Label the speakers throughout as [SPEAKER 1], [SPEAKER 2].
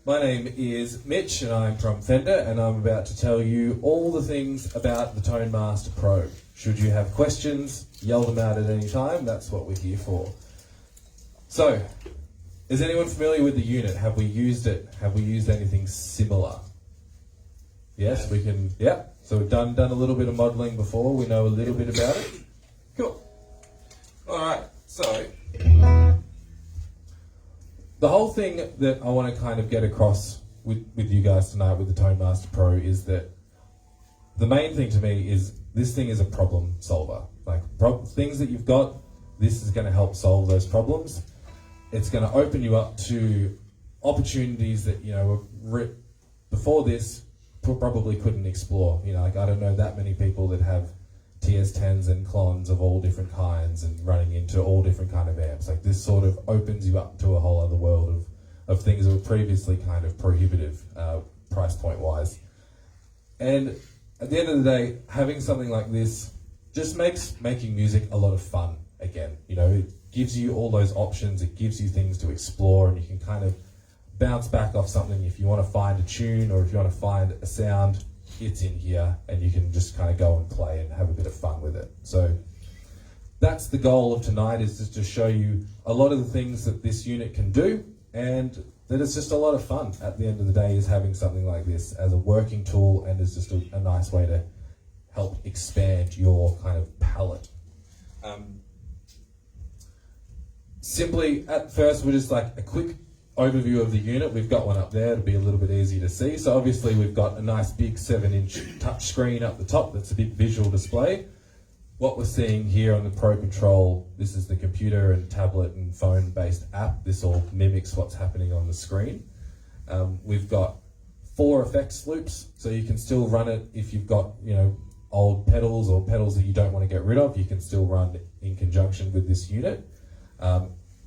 [SPEAKER 1] My name is Mitch and I'm from Fender, and I'm about to tell you all the things about the Tone Master Pro. Should you have questions, yell them out at any time, that's what we're here for. So, is anyone familiar with the unit? Have we used it? Have we used anything similar? Yes, we can, yeah. So we've done a little bit of modelling before, we know a little bit about it. Cool. Alright, so the whole thing that I want to kind of get across with you guys tonight with the Tone Master Pro is that the main thing to me is this thing is a problem solver. Like things that you've got, this is going to help solve those problems. It's going to open you up to opportunities that, you know, before this probably couldn't explore. You know, like I don't know that many people that have TS10s and clones of all different kinds and running into all different kind of amps. Like this sort of opens you up to a whole other world of things that were previously kind of prohibitive price point wise. And at the end of the day, having something like this just makes making music a lot of fun again. You know, it gives you all those options, it gives you things to explore, and you can kind of bounce back off something if you want to find a tune or if you want to find a sound. It's in here and you can just kind of go and play and have a bit of fun with it. So that's the goal of tonight, is just to show you a lot of the things that this unit can do, and that it's just a lot of fun at the end of the day, is having something like this as a working tool and is just a nice way to help expand your kind of palette. Simply at first, we're just like a quick overview of the unit. We've got one up there to be a little bit easier to see. So obviously we've got a nice big 7-inch touch screen up the top that's a big visual display. What we're seeing here on the Pro Control, this is the computer and tablet and phone based app. This all mimics what's happening on the screen. We've got 4 effects loops, so you can still run it if you've got, you know, old pedals or pedals that you don't want to get rid of. You can still run in conjunction with this unit.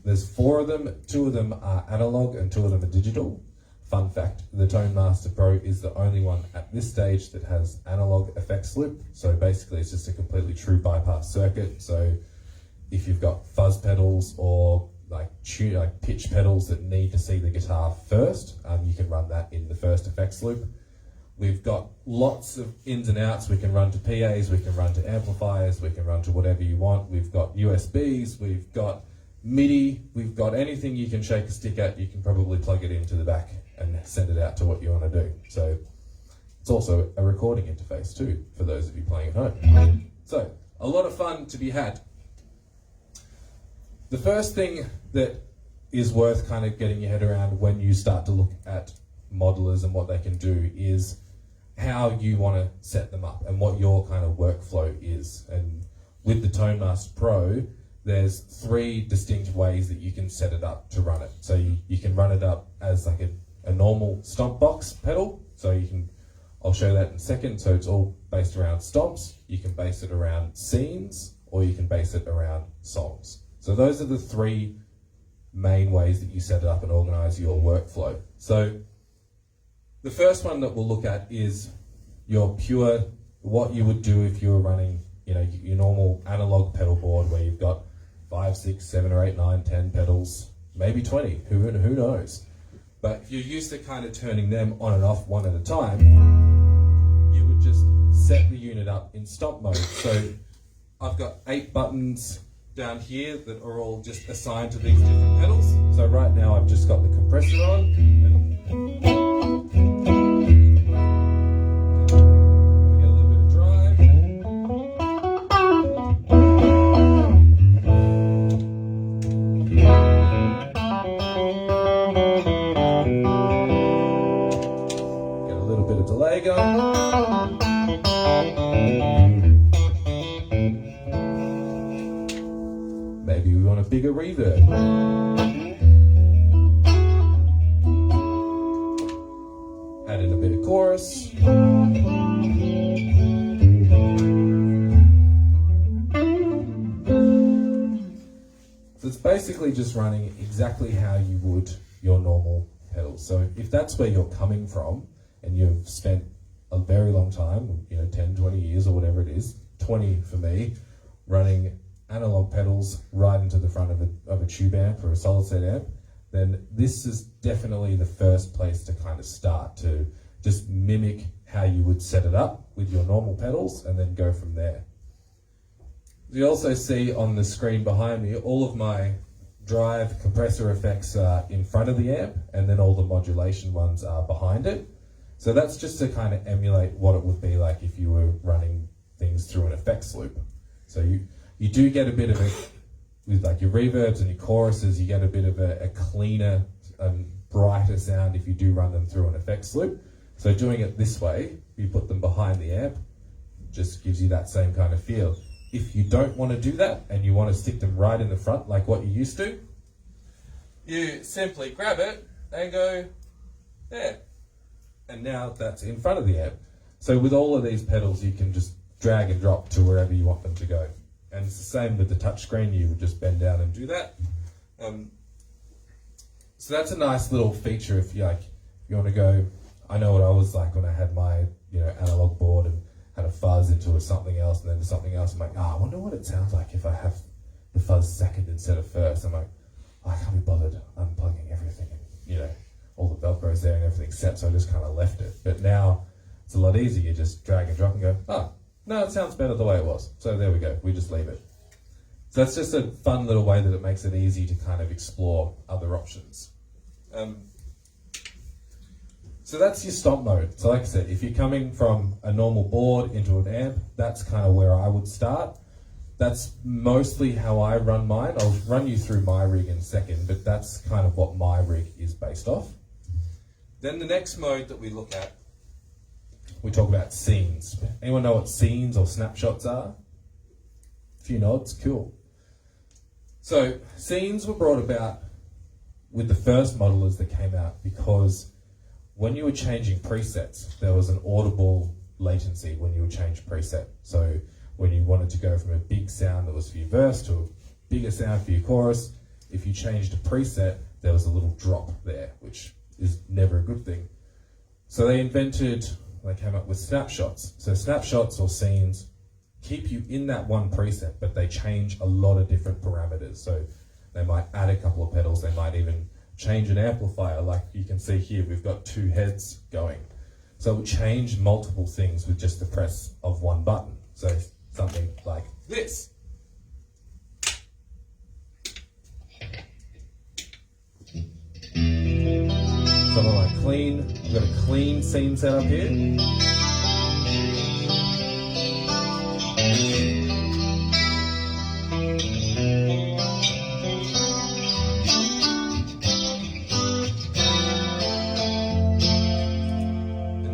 [SPEAKER 1] There's 4 of them, 2 of them are analog and 2 of them are digital. Fun fact, the Tone Master Pro is the only one at this stage that has analog effects loop. So basically it's just a completely true bypass circuit. So if you've got fuzz pedals or like pitch pedals that need to see the guitar first, you can run that in the first effects loop. We've got lots of ins and outs. We can run to PAs, we can run to amplifiers, we can run to whatever you want. We've got USBs, we've got MIDI, we've got anything you can shake a stick at, you can probably plug it into the back and send it out to what you want to do. So it's also a recording interface too, for those of you playing at home. So a lot of fun to be had. The first thing that is worth kind of getting your head around when you start to look at modelers and what they can do is how you want to set them up and what your kind of workflow is. And with the Tone Master Pro, there's 3 distinct ways that you can set it up to run it. So you can run it up as like a normal stomp box pedal. So you can, I'll show that in a second. So it's all based around stomps. You can base it around scenes, or you can base it around songs. So those are the 3 main ways that you set it up and organize your workflow. So the first one that we'll look at is your pure, what you would do if you were running, you know, your normal analog pedal board where you've got 5, 6, 7 or 8, 9, 10 pedals, maybe 20, who knows. But if you're used to kind of turning them on and off one at a time, you would just set the unit up in stomp mode. So I've got 8 buttons down here that are all just assigned to these different pedals. So right now I've just got the compressor on. And maybe we want a bigger reverb. Add in a bit of chorus. So it's basically just running exactly how you would your normal pedals. So if that's where you're coming from and you've spent a very long time, you know, 10, 20 years or whatever it is, 20 for me, running analog pedals right into the front of a tube amp or a solid state amp, then this is definitely the first place to kind of start to just mimic how you would set it up with your normal pedals and then go from there. You also see on the screen behind me, all of my drive compressor effects are in front of the amp, and then all the modulation ones are behind it. So that's just to kind of emulate what it would be like if you were running things through an effects loop. So you do get a bit of it with like your reverbs and your choruses, you get a bit of a cleaner and brighter sound if you do run them through an effects loop. So doing it this way, you put them behind the amp, just gives you that same kind of feel. If you don't want to do that and you want to stick them right in the front like what you used to, you simply grab it and go there. And now that's in front of the amp. So with all of these pedals, you can just drag and drop to wherever you want them to go. And it's the same with the touchscreen, you would just bend down and do that. So that's a nice little feature if you like, you want to go. I know what I was like when I had my analog board and had a fuzz into something else and then something else. I'm like, I wonder what it sounds like if I have the fuzz second instead of first. I'm like, I can't be bothered unplugging everything and all the Velcro's there and everything's set, so I just kind of left it. But now it's a lot easier. You just drag and drop and go, no, it sounds better the way it was. So there we go, we just leave it. So that's just a fun little way that it makes it easy to kind of explore other options. So that's your stomp mode. So like I said, if you're coming from a normal board into an amp, that's kind of where I would start. That's mostly how I run mine. I'll run you through my rig in a second, but that's kind of what my rig is based off. Then the next mode that we look at, we talk about scenes. Anyone know what scenes or snapshots are? A few nods, cool. So scenes were brought about with the first modelers that came out because when you were changing presets, there was an audible latency when you would change preset. So when you wanted to go from a big sound that was for your verse to a bigger sound for your chorus, if you changed a preset, there was a little drop there, which is never a good thing. So they came up with snapshots. So snapshots or scenes keep you in that one preset, but they change a lot of different parameters. So they might add a couple of pedals, they might even change an amplifier. Like you can see here, we've got 2 heads going. So it will change multiple things with just the press of one button. So something like this. Some of my I've got a clean scene set up here.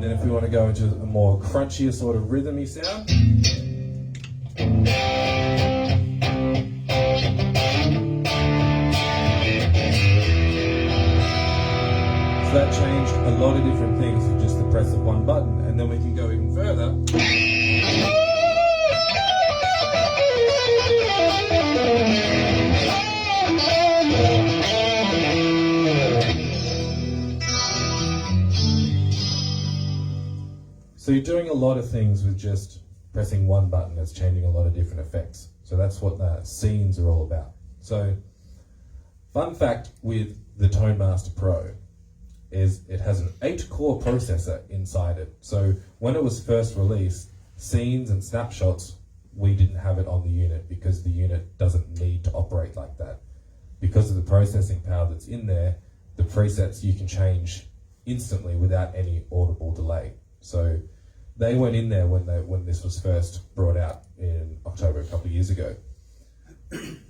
[SPEAKER 1] If we want to go into a more crunchier sort of rhythmy sound. So that changed a lot of different things with just the press of one button, and then we can go even further. So you're doing a lot of things with just pressing one button. It's changing a lot of different effects. So that's what the scenes are all about. So fun fact with the Tone Master Pro is it has an 8-core processor inside it. So when it was first released, scenes and snapshots, we didn't have it on the unit because the unit doesn't need to operate like that. Because of the processing power that's in there, the presets you can change instantly without any audible delay. So they went in there when this was first brought out in October a couple of years ago.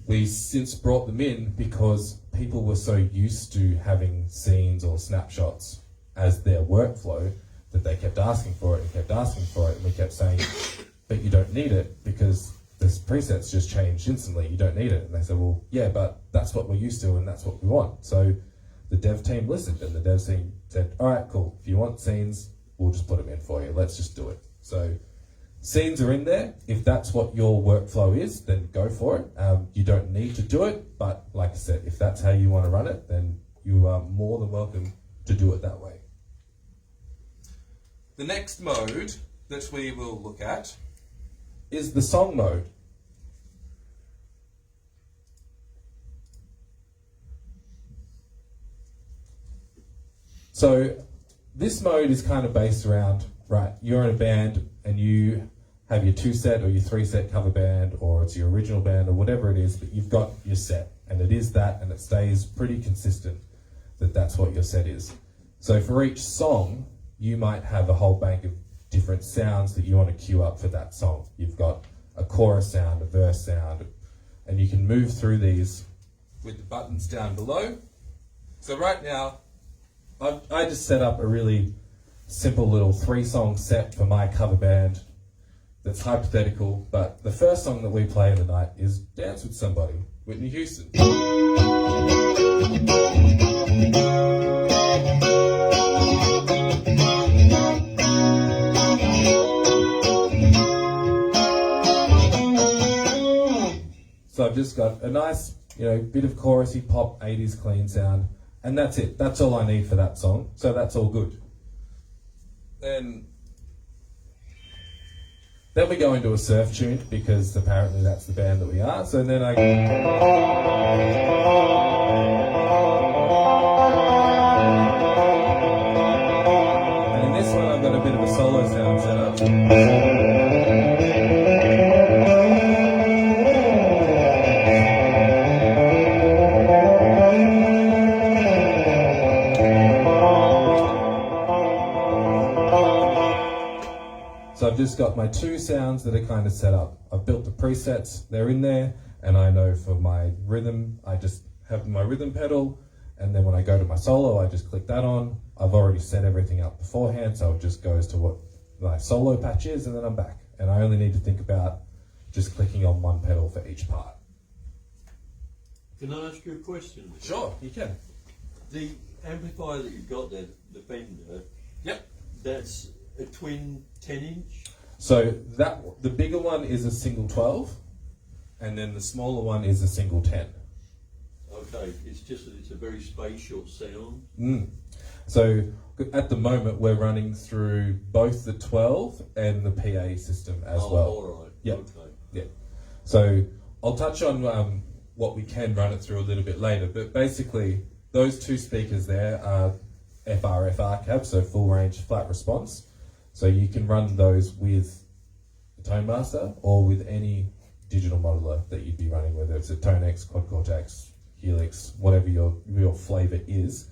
[SPEAKER 1] We since brought them in because people were so used to having scenes or snapshots as their workflow that they kept asking for it and kept asking for it, and we kept saying, but you don't need it because this preset's just changed instantly, you don't need it. And they said, well, yeah, but that's what we're used to and that's what we want. So the dev team listened and the dev team said, all right, cool, if you want scenes, we'll just put them in for you. Let's just do it. So scenes are in there. If that's what your workflow is, then go for it. You don't need to do it, but like I said, if that's how you want to run it, then you are more than welcome to do it that way. The next mode that we will look at is the song mode. So this mode is kind of based around, right, you're in a band and you have your 2-set or your 3-set cover band, or it's your original band or whatever it is, but you've got your set and it is that, and it stays pretty consistent that that's what your set is. So for each song, you might have a whole bank of different sounds that you want to queue up for that song. You've got a chorus sound, a verse sound, and you can move through these with the buttons down below. So right now, I just set up a really simple little 3-song set for my cover band that's hypothetical, but the first song that we play tonight is Dance With Somebody, Whitney Houston. So I've just got a nice, bit of chorusy pop 80s clean sound, and that's it. That's all I need for that song. So that's all good. Then we go into a surf tune, because apparently that's the band that we are. So then and in this one I've got a bit of a solo sound set up. So I've just got my 2 sounds that are kind of set up. I've built the presets, they're in there, and I know for my rhythm, I just have my rhythm pedal, and then when I go to my solo, I just click that on. I've already set everything up beforehand, so it just goes to what my solo patch is, and then I'm back. And I only need to think about just clicking on one pedal for each part.
[SPEAKER 2] Can I ask you a question?
[SPEAKER 1] Sure, you can.
[SPEAKER 2] The amplifier that you've got there, the Fender,
[SPEAKER 1] Yep.
[SPEAKER 2] that's a twin 10-inch?
[SPEAKER 1] So the bigger one is a single 12, and then the smaller one is a single 10.
[SPEAKER 2] Okay, it's just that it's a very spatial sound.
[SPEAKER 1] So at the moment we're running through both the 12 and the PA system as well.
[SPEAKER 2] All right.
[SPEAKER 1] Yep.
[SPEAKER 2] Okay.
[SPEAKER 1] Yeah. So I'll touch on what we can run it through a little bit later, but basically those 2 speakers there are FR cabs, so full range flat response. So you can run those with the Tone Master or with any digital modeler that you'd be running, whether it's a Tonex, Quad Cortex, Helix, whatever your flavour is.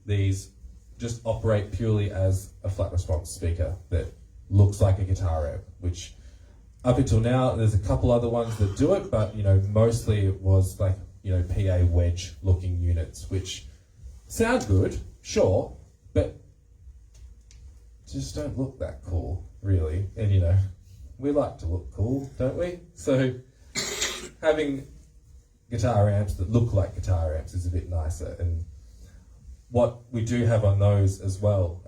[SPEAKER 1] These just operate purely as a flat response speaker that looks like a guitar amp, which up until now there's a couple other ones that do it, but mostly it was like PA wedge looking units, which sound good, sure, but just don't look that cool, really. And we like to look cool, don't we? So having guitar amps that look like guitar amps is a bit nicer. And what we do have on those as well,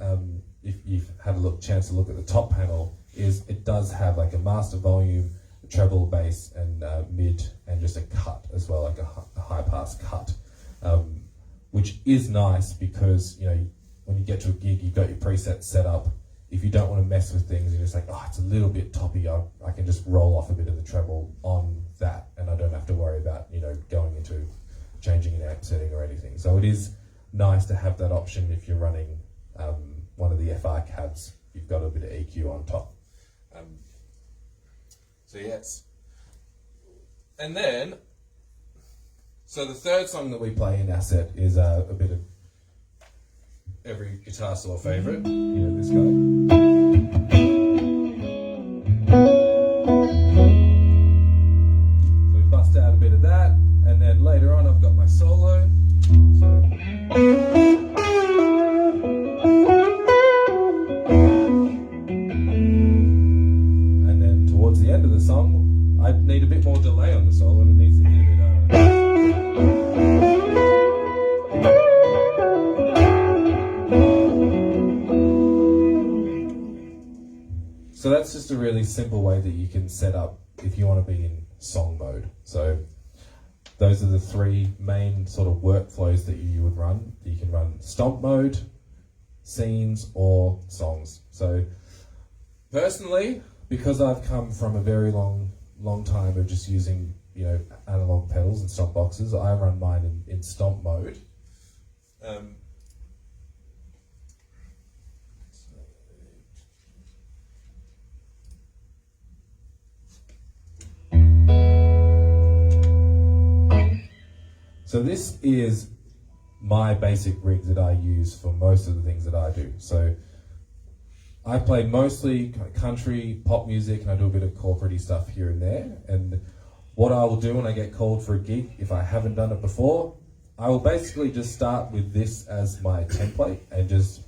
[SPEAKER 1] if you've had a chance to look at the top panel, is it does have like a master volume, a treble, bass, and mid, and just a cut as well, like a high pass cut, which is nice because when you get to a gig, you've got your presets set up. If you don't want to mess with things, you're just like, it's a little bit toppy, I can just roll off a bit of the treble on that, and I don't have to worry about going into changing an amp setting or anything. So it is nice to have that option if you're running one of the FR cabs. You've got a bit of EQ on top. So yes. And then, so the third song that we play in our set is a bit of every guitar solo favourite, this guy. So we bust out a bit of that, and then later on I've got my solo. And then towards the end of the song, I need a bit more delay on the solo, and it needs to hit a bit So that's just a really simple way that you can set up if you want to be in song mode. So those are the 3 main sort of workflows that you would run. You can run stomp mode, scenes, or songs. So personally, because I've come from a very long time of just using analog pedals and stomp boxes, I run mine in stomp mode. So this is my basic rig that I use for most of the things that I do. So I play mostly country, pop music, and I do a bit of corporate-y stuff here and there. And what I will do when I get called for a gig, if I haven't done it before, I will basically just start with this as my template and just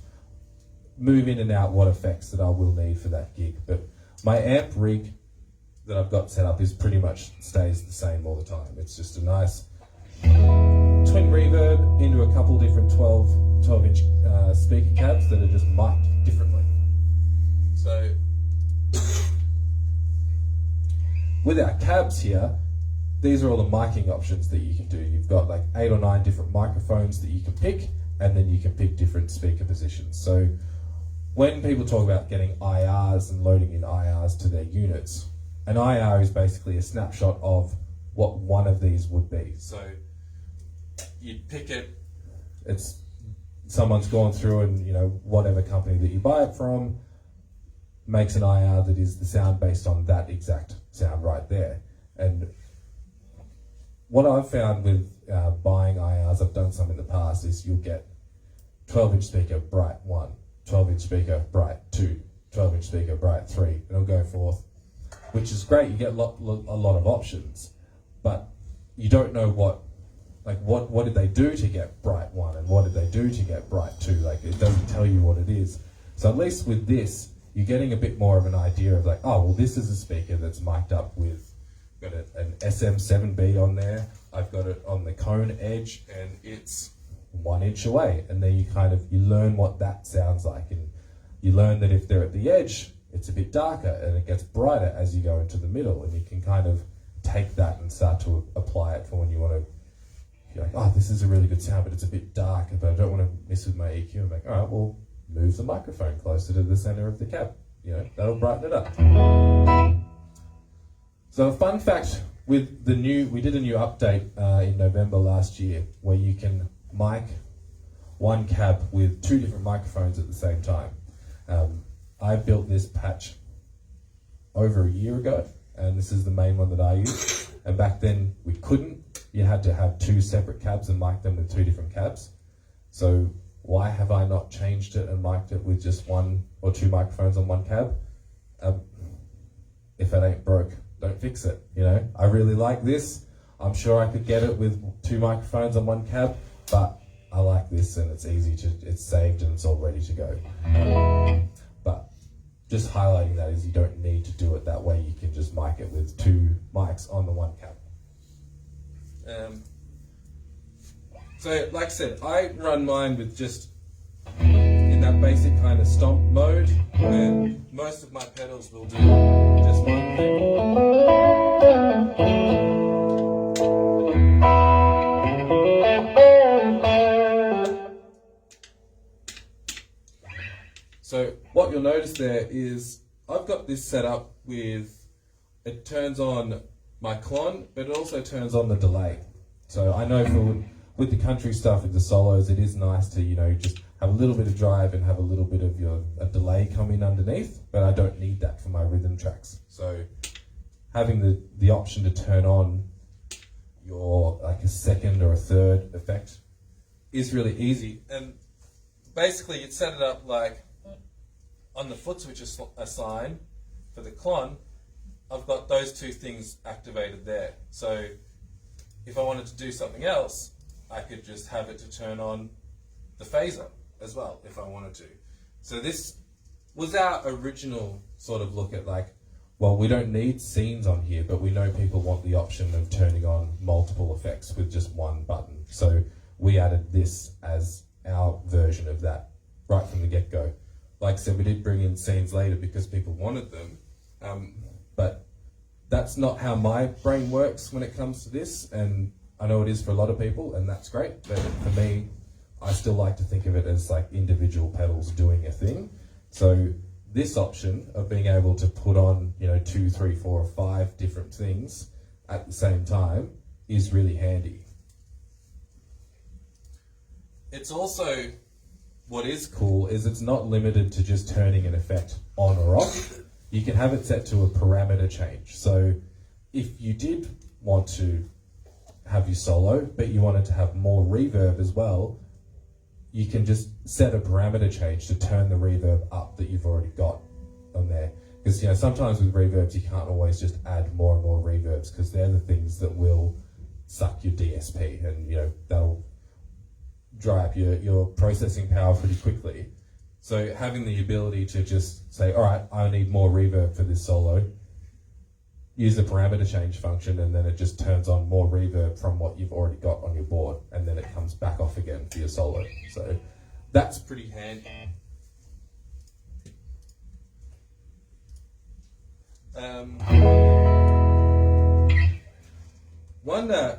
[SPEAKER 1] move in and out what effects that I will need for that gig. But my amp rig that I've got set up is pretty much stays the same all the time. It's just a nice twin reverb into a couple different 12-inch speaker cabs that are just mic'd differently. So with our cabs here, these are all the miking options that you can do. You've got like 8 or 9 different microphones that you can pick, and then you can pick different speaker positions. So when people talk about getting IRs and loading in IRs to their units, an IR is basically a snapshot of what one of these would be. So you'd pick it, it's someone's gone through and, you know, whatever company that you buy it from makes an IR that is the sound based on that exact sound right there. And what I've found with buying IRs, I've done some in the past, is you'll get 12-inch speaker, bright 1, 12-inch speaker, bright 2, 12-inch speaker, bright 3, and it'll go forth, which is great. You get a lot of options, but you don't know what did they do to get bright 1 and what did they do to get bright 2. Like, it doesn't tell you what it is. So at least with this, you're getting a bit more of an idea of like, oh, well, this is a speaker that's mic'd up with, got an SM7B on there. I've got it on the cone edge and it's 1 inch away. And then you learn what that sounds like. And you learn that if they're at the edge, it's a bit darker and it gets brighter as you go into the middle. And you can kind of take that and start to apply it for when you want to, you're like, oh, this is a really good sound, but it's a bit dark, but I don't want to mess with my EQ. I'm like, all right, well, move the microphone closer to the center of the cab. You know, that'll brighten it up. So a fun fact with we did a new update in November last year where you can mic one cab with 2 different microphones at the same time. I built this patch over a year ago, and this is the main one that I use. And back then we couldn't. You had to have 2 separate cabs and mic them with 2 different cabs. So why have I not changed it and mic'd it with just 1 or 2 microphones on 1 cab? If it ain't broke, don't fix it. You know, I really like this. I'm sure I could get it with 2 microphones on 1 cab, but I like this and it's it's saved and it's all ready to go. But just highlighting that is you don't need to do it that way. You can just mic it with 2 mics on the 1 cab. So like I said, I run mine with just in that basic kind of stomp mode where most of my pedals will do just one thing. So what you'll notice there is I've got this set up with, it turns on my clon, but it also turns on the delay. So I know with the country stuff, with the solos, it is nice to, you know, just have a little bit of drive and have a little bit of a delay come in underneath, but I don't need that for my rhythm tracks. So having the option to turn on your like a second or a third effect is really easy. And basically you'd set it up like on the foot switch assign for the clon, I've got those 2 things activated there. So if I wanted to do something else, I could just have it to turn on the phaser as well if I wanted to. So this was our original sort of look at like, well, we don't need scenes on here, but we know people want the option of turning on multiple effects with just 1 button. So we added this as our version of that right from the get-go. Like I said, we did bring in scenes later because people wanted them, but that's not how my brain works when it comes to this, and I know it is for a lot of people, and that's great, but for me, I still like to think of it as like individual pedals doing a thing. So this option of being able to put on, you know, 2, 3, 4, or 5 different things at the same time is really handy. It's also, what is cool is it's not limited to just turning an effect on or off. You can have it set to a parameter change. So if you did want to have your solo, but you wanted to have more reverb as well, you can just set a parameter change to turn the reverb up that you've already got on there. Because sometimes with reverbs you can't always just add more and more reverbs, because they're the things that will suck your DSP, and that'll dry up your processing power pretty quickly. So having the ability to just say, all right, I need more reverb for this solo, use the parameter change function, and then it just turns on more reverb from what you've already got on your board, and then it comes back off again for your solo. So that's pretty handy.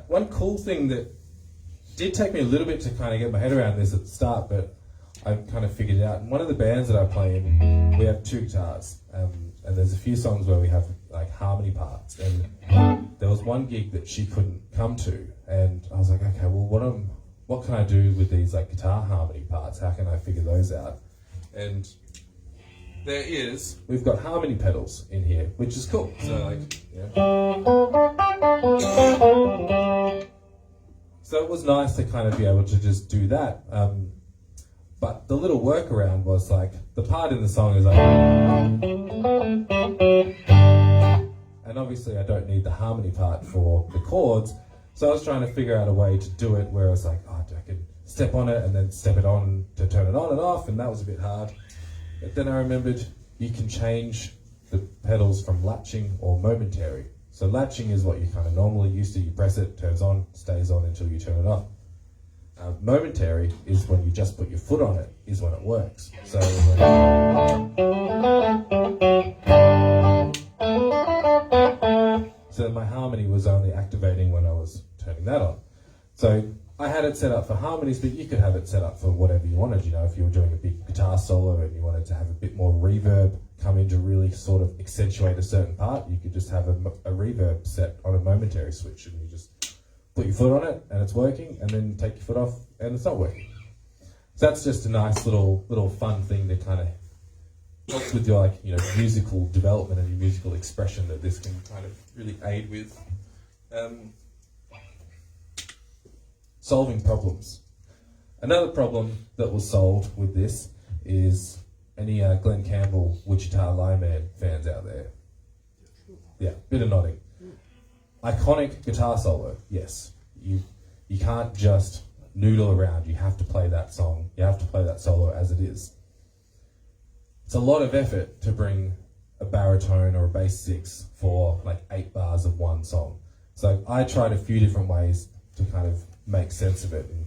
[SPEAKER 1] One cool thing that did take me a little bit to kind of get my head around this at the start, but I kind of figured it out. In one of the bands that I play in, we have 2 guitars, and there's a few songs where we have like harmony parts, and there was one gig that she couldn't come to, and I was like, okay, well, what can I do with these like guitar harmony parts? How can I figure those out? And we've got harmony pedals in here, which is cool. So so it was nice to kind of be able to just do that. But the little workaround was like, the part in the song is like, and obviously I don't need the harmony part for the chords, so I was trying to figure out a way to do it where I was like, I can step on it and then step it on to turn it on and off, and that was a bit hard. But then I remembered you can change the pedals from latching or momentary. So latching is what you kind of normally used to. You press it, turns on, stays on until you turn it off. Momentary is when you just put your foot on it, is when it works. So my harmony was only activating when I was turning that on. So I had it set up for harmonies, but you could have it set up for whatever you wanted. If you were doing a big guitar solo and you wanted to have a bit more reverb come in to really sort of accentuate a certain part, you could just have a reverb set on a momentary switch, and you just put your foot on it and it's working, and then take your foot off and it's not working. So that's just a nice little fun thing to kind of help with your musical development and your musical expression that this can kind of really aid with. Solving problems. Another problem that was solved with this is any Glenn Campbell, Wichita Lineman fans out there? Yeah, bit of nodding. Iconic guitar solo, yes. You can't just noodle around. You have to play that song. You have to play that solo as it is. It's a lot of effort to bring a baritone or a bass 6 for like 8 bars of one song. So I tried a few different ways to kind of make sense of it, and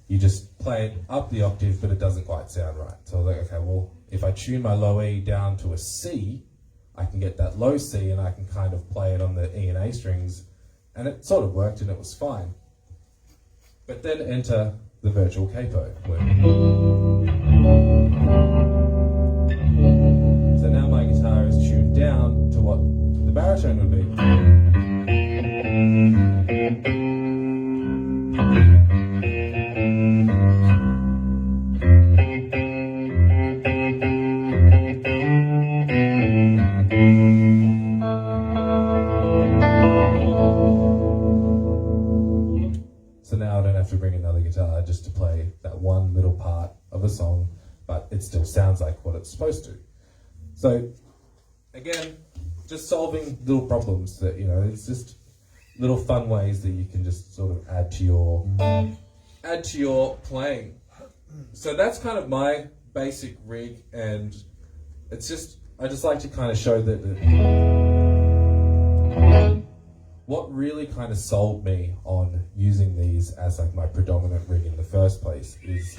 [SPEAKER 1] you just play it up the octave, but it doesn't quite sound right. So I was like, okay, well, if I tune my low E down to a C, I can get that low C and I can kind of play it on the E and A strings, and it sort of worked and it was fine. But then enter the virtual capo. So now my guitar is tuned down to what the baritone would be. So now I don't have to bring another guitar just to play that one little part of a song, but it still sounds like what it's supposed to. So again, just solving little problems that, it's just little fun ways that you can just sort of add to your playing. So that's kind of my basic rig, and I just like to kind of show that what really kind of sold me on using these as like my predominant rig in the first place is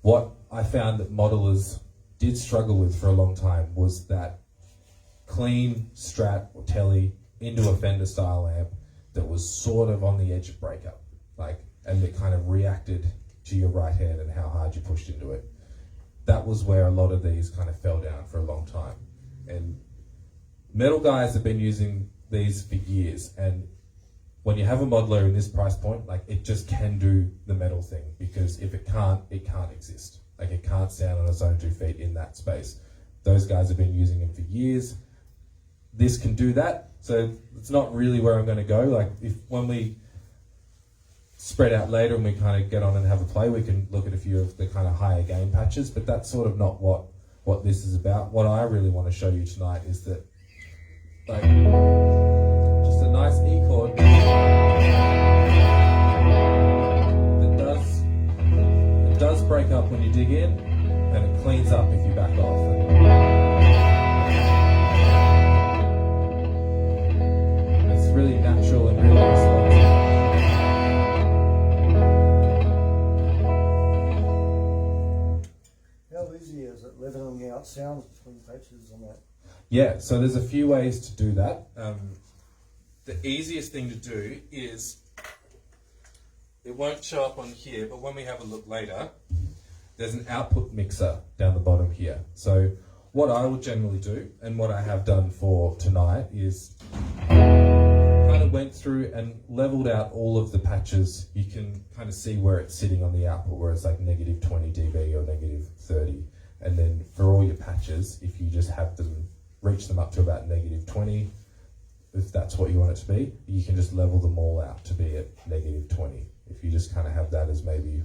[SPEAKER 1] what I found that modelers did struggle with for a long time was that clean Strat or Telly into a Fender style amp that was sort of on the edge of breakup, and it kind of reacted to your right hand and how hard you pushed into it. That was where a lot of these kind of fell down for a long time. And metal guys have been using these for years, and when you have a modeler in this price point, it just can do the metal thing, because if it can't exist. It can't stand on its own 2 feet in that space. Those guys have been using them for years. This can do that, so it's not really where I'm going to go. When we spread out later and we kind of get on and have a play, we can look at a few of the kind of higher gain patches, but that's sort of not what this is about. What I really want to show you tonight is that, like, just a nice E chord that does break up when you dig in, and it cleans up if you back off. And it's really natural and really responsive.
[SPEAKER 3] How easy is it leveling out sounds between patches on that?
[SPEAKER 1] Yeah, so there's a few ways to do that. The easiest thing to do is, it won't show up on here, but when we have a look later, there's an output mixer down the bottom here. So what I would generally do, and what I have done for tonight, is kind of went through and leveled out all of the patches. You can kind of see where it's sitting on the output, where it's like negative 20 dB or negative 30. And then for all your patches, if you just have them, reach them up to about negative 20, if that's what you want it to be, you can just level them all out to be at negative 20. If you just kind of have that as maybe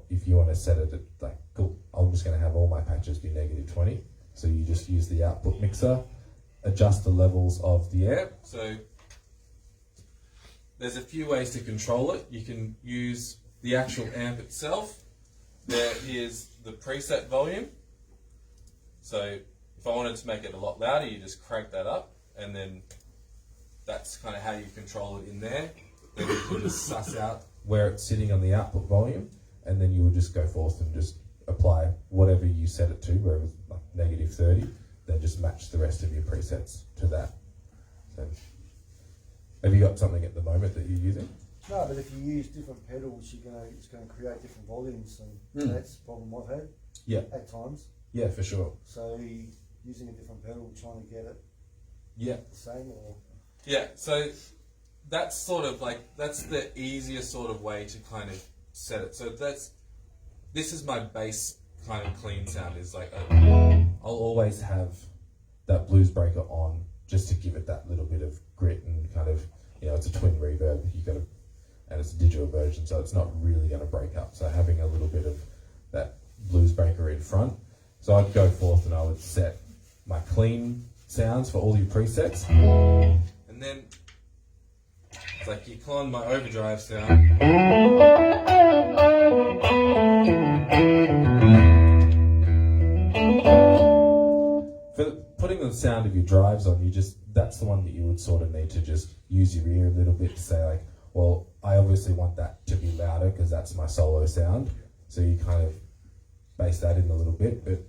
[SPEAKER 1] if you want to set it at, like, cool, I'm just going to have all my patches be negative 20. So you just use the output mixer, adjust the levels of the amp. So there's a few ways to control it. You can use the actual amp itself. There is the preset volume. So if I wanted to make it a lot louder, you just crank that up, and then that's kind of how you control it in there. Then you can just suss out where it's sitting on the output volume, and then you would just go forth and just apply whatever you set it to, wherever it's like negative 30, then just match the rest of your presets to that. So, have you got something at the moment that you're using?
[SPEAKER 3] No, but if you use different pedals, it's going to create different volumes, and that's the problem I've had.
[SPEAKER 1] Yeah.
[SPEAKER 3] At times.
[SPEAKER 1] Yeah, for sure.
[SPEAKER 3] So using a different pedal, trying to get it.
[SPEAKER 1] Yeah.
[SPEAKER 3] The same or.
[SPEAKER 1] Yeah. So that's sort of like, that's the easiest sort of way to kind of set it. So this is my bass kind of clean sound. Is like I'll always have that blues breaker on just to give it that little bit of grit and kind of, it's a twin reverb. And it's a digital version, so it's not really going to break up. So having a little bit of that blues breaker in front. So I'd go forth and I would set my clean sounds for all your presets. And then it's like you clone my overdrive sound. For putting the sound of your drives on, that's the one that you would sort of need to just use your ear a little bit to say, like, well, I obviously want that to be louder because that's my solo sound. So you kind of base that in a little bit, but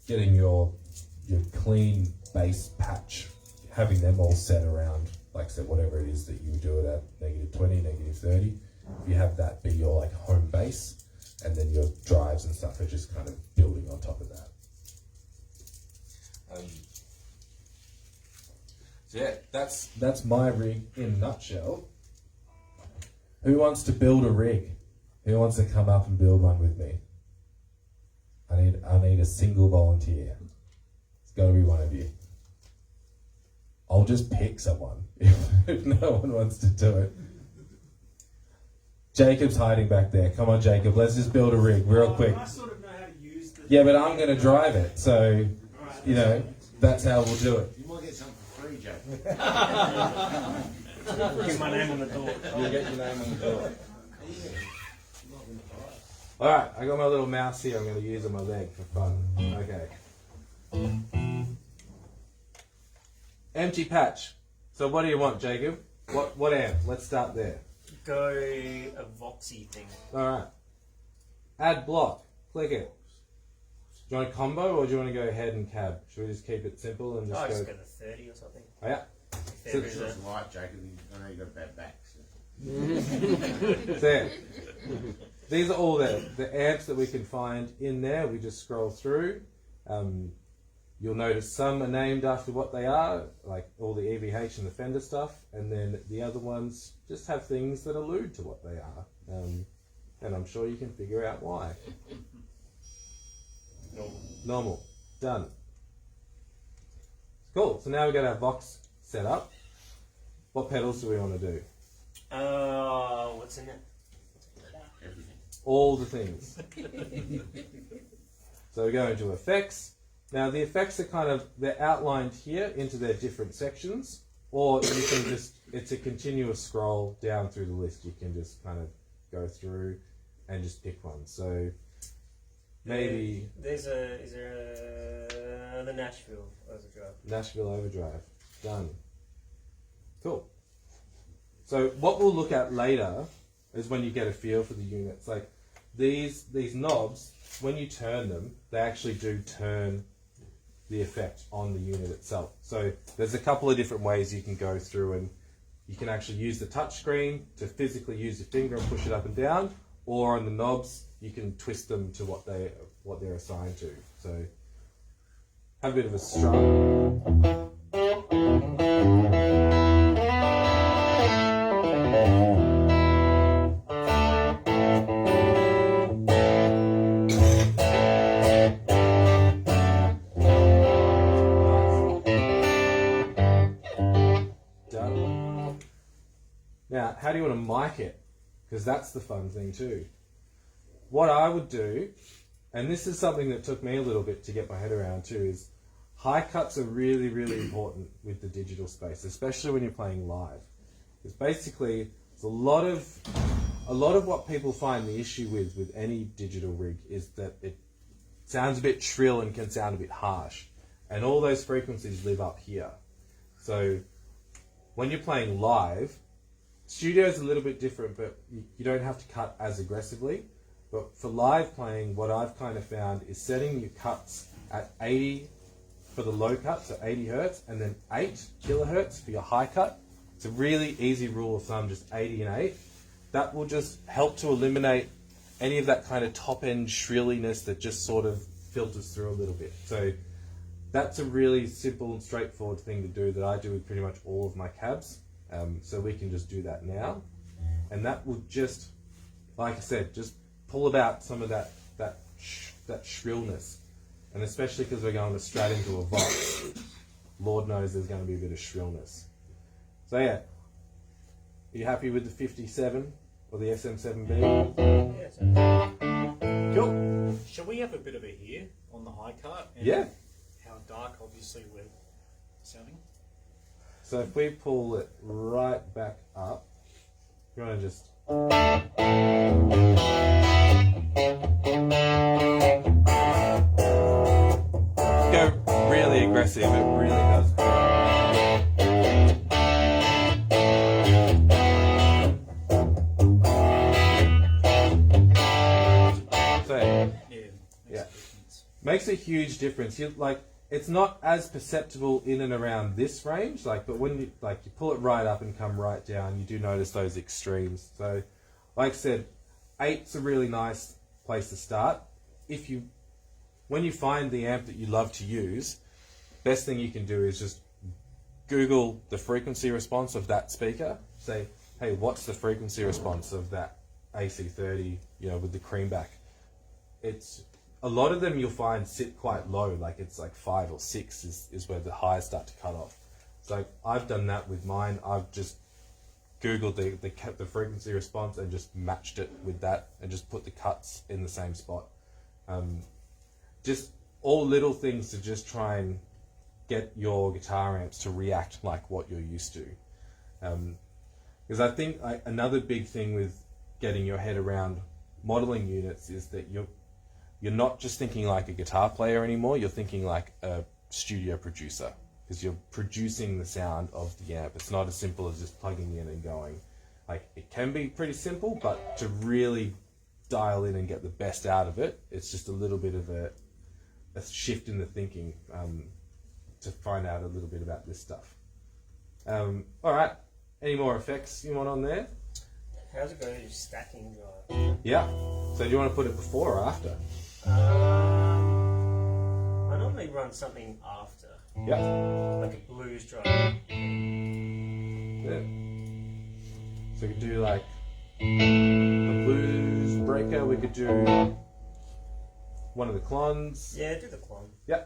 [SPEAKER 1] getting your clean bass patch, having them all set around, like I said, whatever it is that you do it at, negative 20, negative 30, if you have that be your like home bass, and then your drives and stuff are just kind of building on top of that. So yeah, that's my rig in a nutshell. Who wants to build a rig? Who wants to come up and build one with me? I need a single volunteer. It's got to be one of you. I'll just pick someone if no one wants to do it. Jacob's hiding back there. Come on, Jacob. Let's just build a rig real quick.
[SPEAKER 4] I sort of know how to use the...
[SPEAKER 1] Yeah, but I'm going to drive it, so that's how we'll do it.
[SPEAKER 5] You might get something for free, Jack.
[SPEAKER 4] Get my name on the door.
[SPEAKER 1] You'll get your name on the door. Alright, I got my little mouse here. I'm going to use on my leg for fun. Okay. Empty patch. So what do you want, Jacob? What amp? Let's start there.
[SPEAKER 4] Go a Voxy thing.
[SPEAKER 1] Alright. Add block. Click it. Do you want a combo or do you want to go head and cab? Should we just keep it simple and just
[SPEAKER 4] Just go to 30 or something.
[SPEAKER 1] Oh yeah.
[SPEAKER 4] So,
[SPEAKER 5] It's just light, Jacob. I know you got a bad back. So.
[SPEAKER 1] So, these are all the amps that we can find in there. We just scroll through. You'll notice some are named after what they are, like all the EVH and the Fender stuff, and then the other ones just have things that allude to what they are. And I'm sure you can figure out why. Normal. Done. Cool. So now we've got our Vox set up. What pedals do we want to do?
[SPEAKER 4] well, What's in it?
[SPEAKER 5] Everything.
[SPEAKER 1] All the things. So we go into effects. Now the effects are they're outlined here into their different sections, or you can just, it's a continuous scroll down through the list. You can just kind of go through and just pick one. So maybe
[SPEAKER 4] Is there the Nashville Overdrive?
[SPEAKER 1] Nashville Overdrive. Done. Cool. So what we'll look at later is when you get a feel for the units. Like these knobs, when you turn them, they actually do turn the effect on the unit itself. So there's a couple of different ways you can go through, and you can actually use the touch screen to physically use your finger and push it up and down, or on the knobs you can twist them to what they're assigned to. So have a bit of a strum. Now, how do you want to mic it? Because that's the fun thing too. What I would do, and this is something that took me a little bit to get my head around too, is high cuts are really, really important with the digital space, especially when you're playing live. Because basically, it's a lot of what people find the issue with any digital rig is that it sounds a bit shrill and can sound a bit harsh. And all those frequencies live up here. So when you're playing live, studio's a little bit different, but you don't have to cut as aggressively. But for live playing, what I've kind of found is setting your cuts at 80 for the low cut, so 80 hertz, and then 8 kilohertz for your high cut. It's a really easy rule of thumb, just 80 and 8. That will just help to eliminate any of that kind of top end shrilliness that just sort of filters through a little bit. So that's a really simple and straightforward thing to do that I do with pretty much all of my cabs. So we can just do that now, and that will just, like I said, just pull about some of that shrillness, and especially because we're going to strat into a Vox, Lord knows there's going to be a bit of shrillness. So yeah, are you happy with the 57 or the SM7B?
[SPEAKER 4] Yeah,
[SPEAKER 1] Cool.
[SPEAKER 6] Shall we have a bit of a hear on the high cut? And
[SPEAKER 1] Yeah.
[SPEAKER 6] How dark, obviously, we're sounding.
[SPEAKER 1] So if we pull it right back up, you want to just go really aggressive. It really does. So
[SPEAKER 6] Yeah.
[SPEAKER 1] Yeah.
[SPEAKER 6] A difference.
[SPEAKER 1] makes a huge difference. It's not as perceptible in and around this range, but when you pull it right up and come right down, you do notice those extremes. So, like I said, 8's a really nice place to start. When you find the amp that you love to use, best thing you can do is just Google the frequency response of that speaker. Say, hey, what's the frequency response of that AC30, with the creamback? A lot of them you'll find sit quite low, like it's like 5 or 6 is where the highs start to cut off. So I've done that with mine. I've just Googled the frequency response and just matched it with that and just put the cuts in the same spot. Just all little things to just try and get your guitar amps to react like what you're used to. Because I think another big thing with getting your head around modeling units is that you're not just thinking like a guitar player anymore, you're thinking like a studio producer, because you're producing the sound of the amp. It's not as simple as just plugging in and going. It can be pretty simple, but to really dial in and get the best out of it, it's just a little bit of a shift in the thinking to find out a little bit about this stuff. All right, any more effects you want on there?
[SPEAKER 4] How's it going? Stacking drive.
[SPEAKER 1] Yeah. So do you want to put it before or after?
[SPEAKER 4] I normally run something after,
[SPEAKER 1] Yeah.
[SPEAKER 4] like a blues drive.
[SPEAKER 1] Yeah. So we could do like a blues breaker. We could do one of the clones.
[SPEAKER 4] Yeah, do the clone.
[SPEAKER 1] Yeah.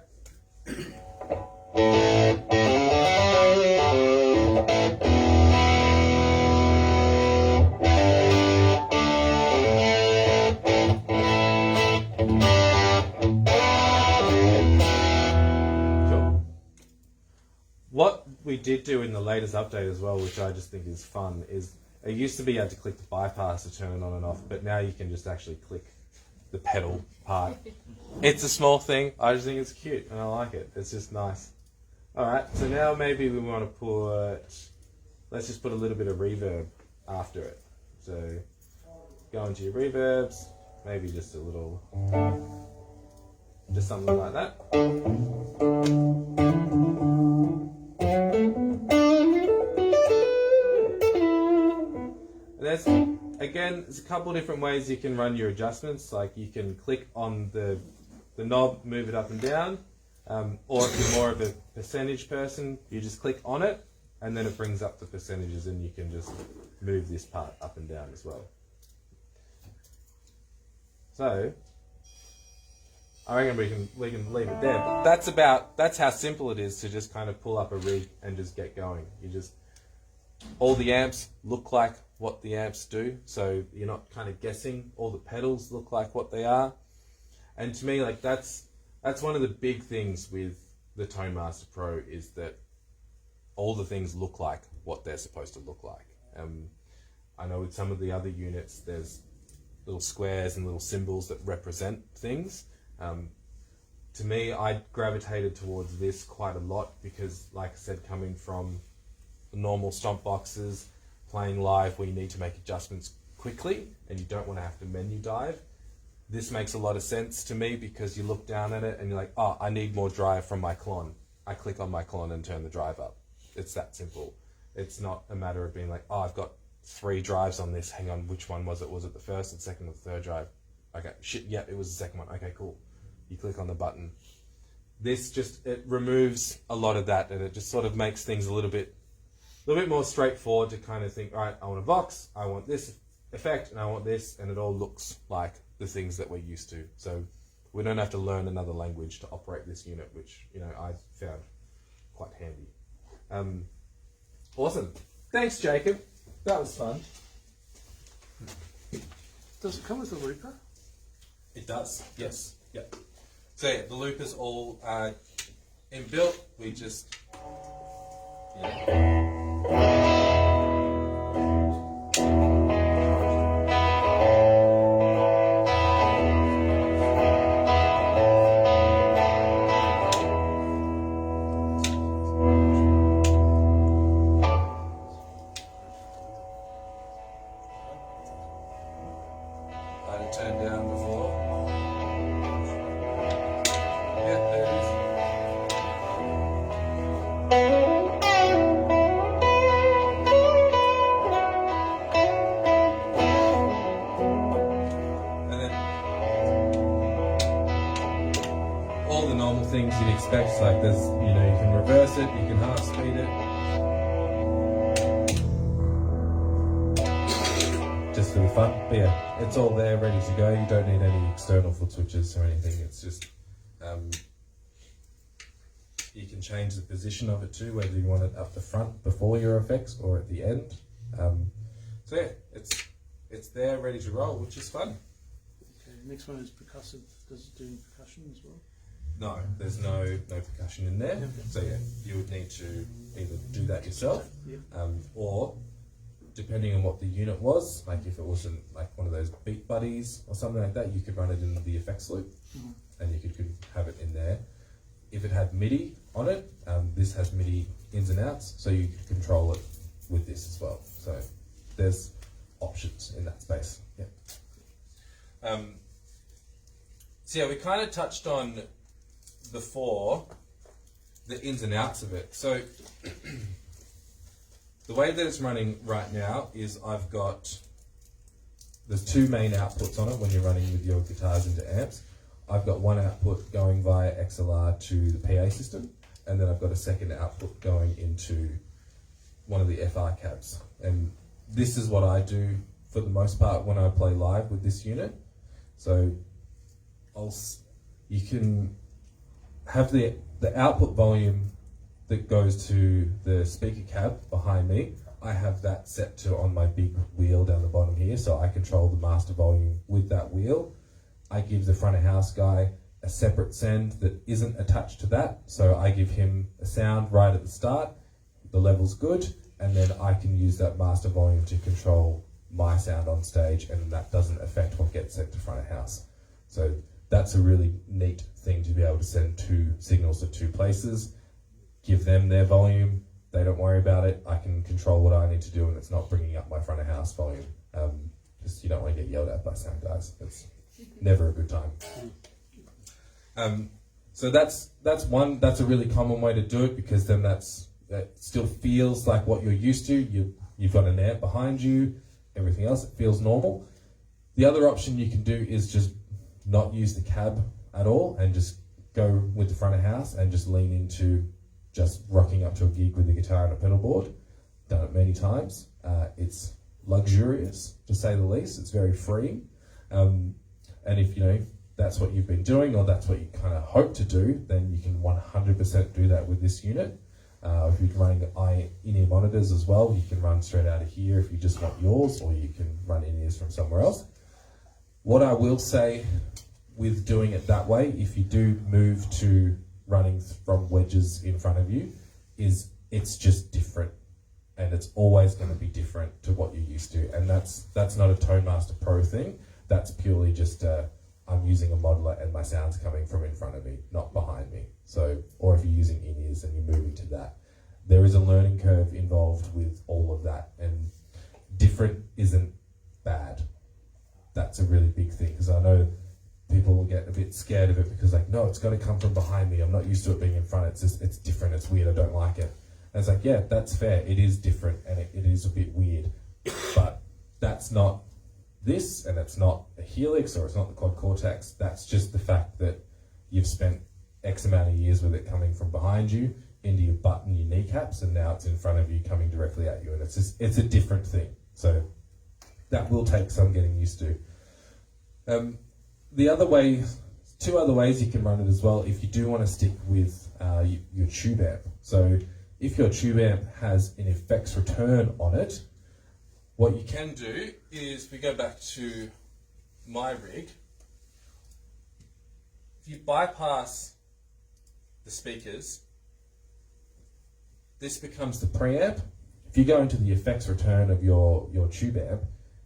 [SPEAKER 1] did do in the latest update as well, which I just think is fun, is it used to be you had to click the bypass to turn it on and off, but now you can just actually click the pedal part. It's a small thing. I just think it's cute and I like it. It's just nice. Alright, so now maybe we want to put, let's just put a little bit of reverb after it. So go into your reverbs, maybe just a little, just something like that. There's a couple different ways you can run your adjustments. Like you can click on the knob, move it up and down, or if you're more of a percentage person, you just click on it and then it brings up the percentages and you can just move this part up and down as well. So I reckon we can leave it there. But that's how simple it is to just kind of pull up a rig and just get going. All the amps look like what the amps do, so you're not kind of guessing. All the pedals look like what they are, and to me, like that's one of the big things with the Tone Master Pro is that all the things look like what they're supposed to look like. I know with some of the other units, there's little squares and little symbols that represent things. To me, I gravitated towards this quite a lot because, like I said, coming from the normal stomp boxes, playing live where you need to make adjustments quickly and you don't want to have to menu dive, this makes a lot of sense to me because you look down at it and you're like, oh, I need more drive from my clon. I click on my clon and turn the drive up. It's that simple. It's not a matter of being like, oh, I've got 3 drives on this. Hang on, which one was it? Was it the first and second or the third drive? Okay, shit, yeah, it was the second one. Okay, cool. You click on the button. This just, it removes a lot of that and it just sort of makes things a little bit more straightforward to kind of think, all right, I want a Vox, I want this effect, and I want this, and it all looks like the things that we're used to. So we don't have to learn another language to operate this unit, which, I found quite handy. Awesome. Thanks, Jacob. That was fun.
[SPEAKER 7] Does it come with a looper?
[SPEAKER 1] It does, yes. Yep. So yeah, the loopers all inbuilt. We just, I had it turned down before. Yeah, there it is. And then all the normal things you'd expect, like there's, you can reverse it, you can half speed it. Just for the fun. But yeah, it's all there, ready to go. You don't need any external foot switches or anything. It's just, you can change the position of it too, whether you want it up the front before your effects or at the end. So yeah, it's there, ready to roll, which is fun.
[SPEAKER 7] Okay, next one is percussive. Does it do percussion as well?
[SPEAKER 1] No, there's no percussion in there.
[SPEAKER 7] Okay.
[SPEAKER 1] So yeah, you would need to either do that yourself,
[SPEAKER 7] Yep.
[SPEAKER 1] or depending on what the unit was, like if it wasn't like one of those Beat Buddies or something like that, you could run it in the effects loop, and you could have it in there. If it had MIDI on it, this has MIDI ins and outs, so you can control it with this as well. So there's options in that space. Yeah. So yeah, we kind of touched on before the ins and outs of it. So the way that it's running right now is there's 2 main outputs on it when you're running with your guitars into amps. I've got one output going via XLR to the PA system, and then I've got a second output going into one of the FR cabs. And this is what I do for the most part when I play live with this unit. So you can have the output volume that goes to the speaker cab behind me. I have that set to on my big wheel down the bottom here, so I control the master volume with that wheel. I give the front of house guy a separate send that isn't attached to that, so I give him a sound right at the start. the level's good, and then I can use that master volume to control my sound on stage, and that doesn't affect what gets sent to front of house. So that's a really neat thing to be able to send two signals to two places, give them their volume, they don't worry about it, I can control what I need to do, and it's not bringing up my front of house volume. Because you don't want to get yelled at by sound guys. It's never a good time. So that's a really common way to do it, because then that still feels like what you're used to. You've got an amp behind you, everything else, it feels normal. The other option you can do is just not use the cab at all and just go with the front of house and just lean into just rocking up to a gig with the guitar and a pedal board. Done it many times. It's luxurious, to say the least. It's very freeing. And if that's what you've been doing, or that's what you kind of hope to do, then you can 100% do that with this unit. If you're running in-ear monitors as well, you can run straight out of here if you just want yours, or you can run in-ears from somewhere else. What I will say with doing it that way, if you do move to running from wedges in front of you, is it's just different, and it's always going to be different to what you're used to. And that's not a ToneMaster Pro thing. That's purely just I'm using a modeler and my sound's coming from in front of me, not behind me. So, or if you're using in-ears and you're moving to that, there is a learning curve involved with all of that, and different isn't bad. That's a really big thing, because I know people will get a bit scared of it because no, it's got to come from behind me. I'm not used to it being in front. It's different. It's weird. I don't like it. And it's yeah, that's fair. It is different, and it is a bit weird, but that's not this, and it's not a Helix, or it's not the Quad Cortex. That's just the fact that you've spent X amount of years with it coming from behind you into your butt and your kneecaps, and now it's in front of you coming directly at you, and it's a different thing. So that will take some getting used to. The other way, two other ways you can run it as well, if you do want to stick with your tube amp. So if your tube amp has an effects return on it, what you can do is, if we go back to my rig, if you bypass the speakers, this becomes the preamp. If you go into the effects return of your tube amp,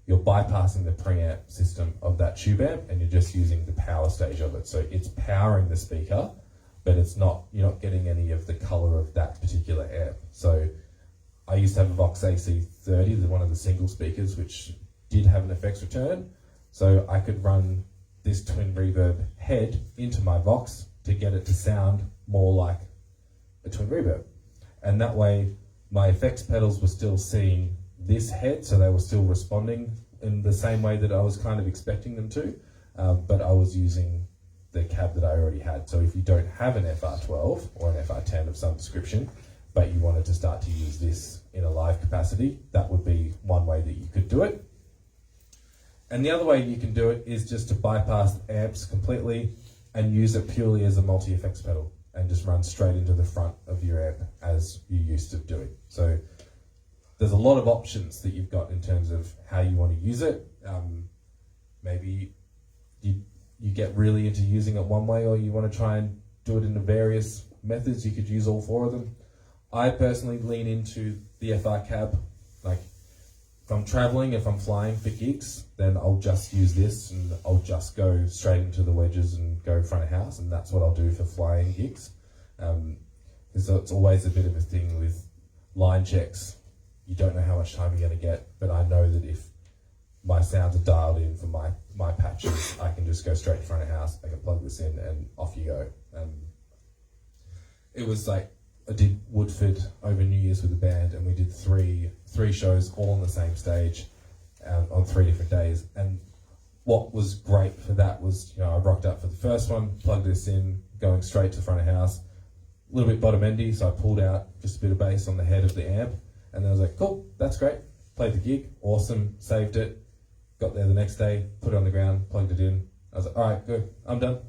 [SPEAKER 1] you're bypassing the preamp system of that tube amp, and you're just using the power stage of it. So it's powering the speaker, but you're not getting any of the color of that particular amp. So I used to have a Vox AC30, one of the single speakers, which did have an effects return. So I could run this twin reverb head into my Vox to get it to sound more like a twin reverb. And that way my effects pedals were still seeing this head, so they were still responding in the same way that I was kind of expecting them to, but I was using the cab that I already had. So if you don't have an FR12 or an FR10 of some description, but you wanted to start to use this in a live capacity, that would be one way that you could do it. And the other way you can do it is just to bypass amps completely and use it purely as a multi-effects pedal, and just run straight into the front of your amp as you used to doing. So there's a lot of options that you've got in terms of how you want to use it. Maybe you get really into using it one way, or you want to try and do it in the various methods. You could use all four of them. I personally lean into the FR cab. Like, if I'm traveling, if I'm flying for gigs, then I'll just use this, and I'll just go straight into the wedges and go front of house, and that's what I'll do for flying gigs. So it's always a bit of a thing with line checks. You don't know how much time you're going to get, but I know that if my sounds are dialed in for my patches, I can just go straight to front of house, I can plug this in, and off you go. It was like, I did Woodford over New Year's with a band, and we did three shows all on the same stage on 3 different days. And what was great for that was, I rocked up for the first one, plugged this in, going straight to the front of house, a little bit bottom endy, so I pulled out just a bit of bass on the head of the amp, and then I was like, cool, that's great. Played the gig, awesome, saved it, got there the next day, put it on the ground, plugged it in. I was like, all right, good, I'm done.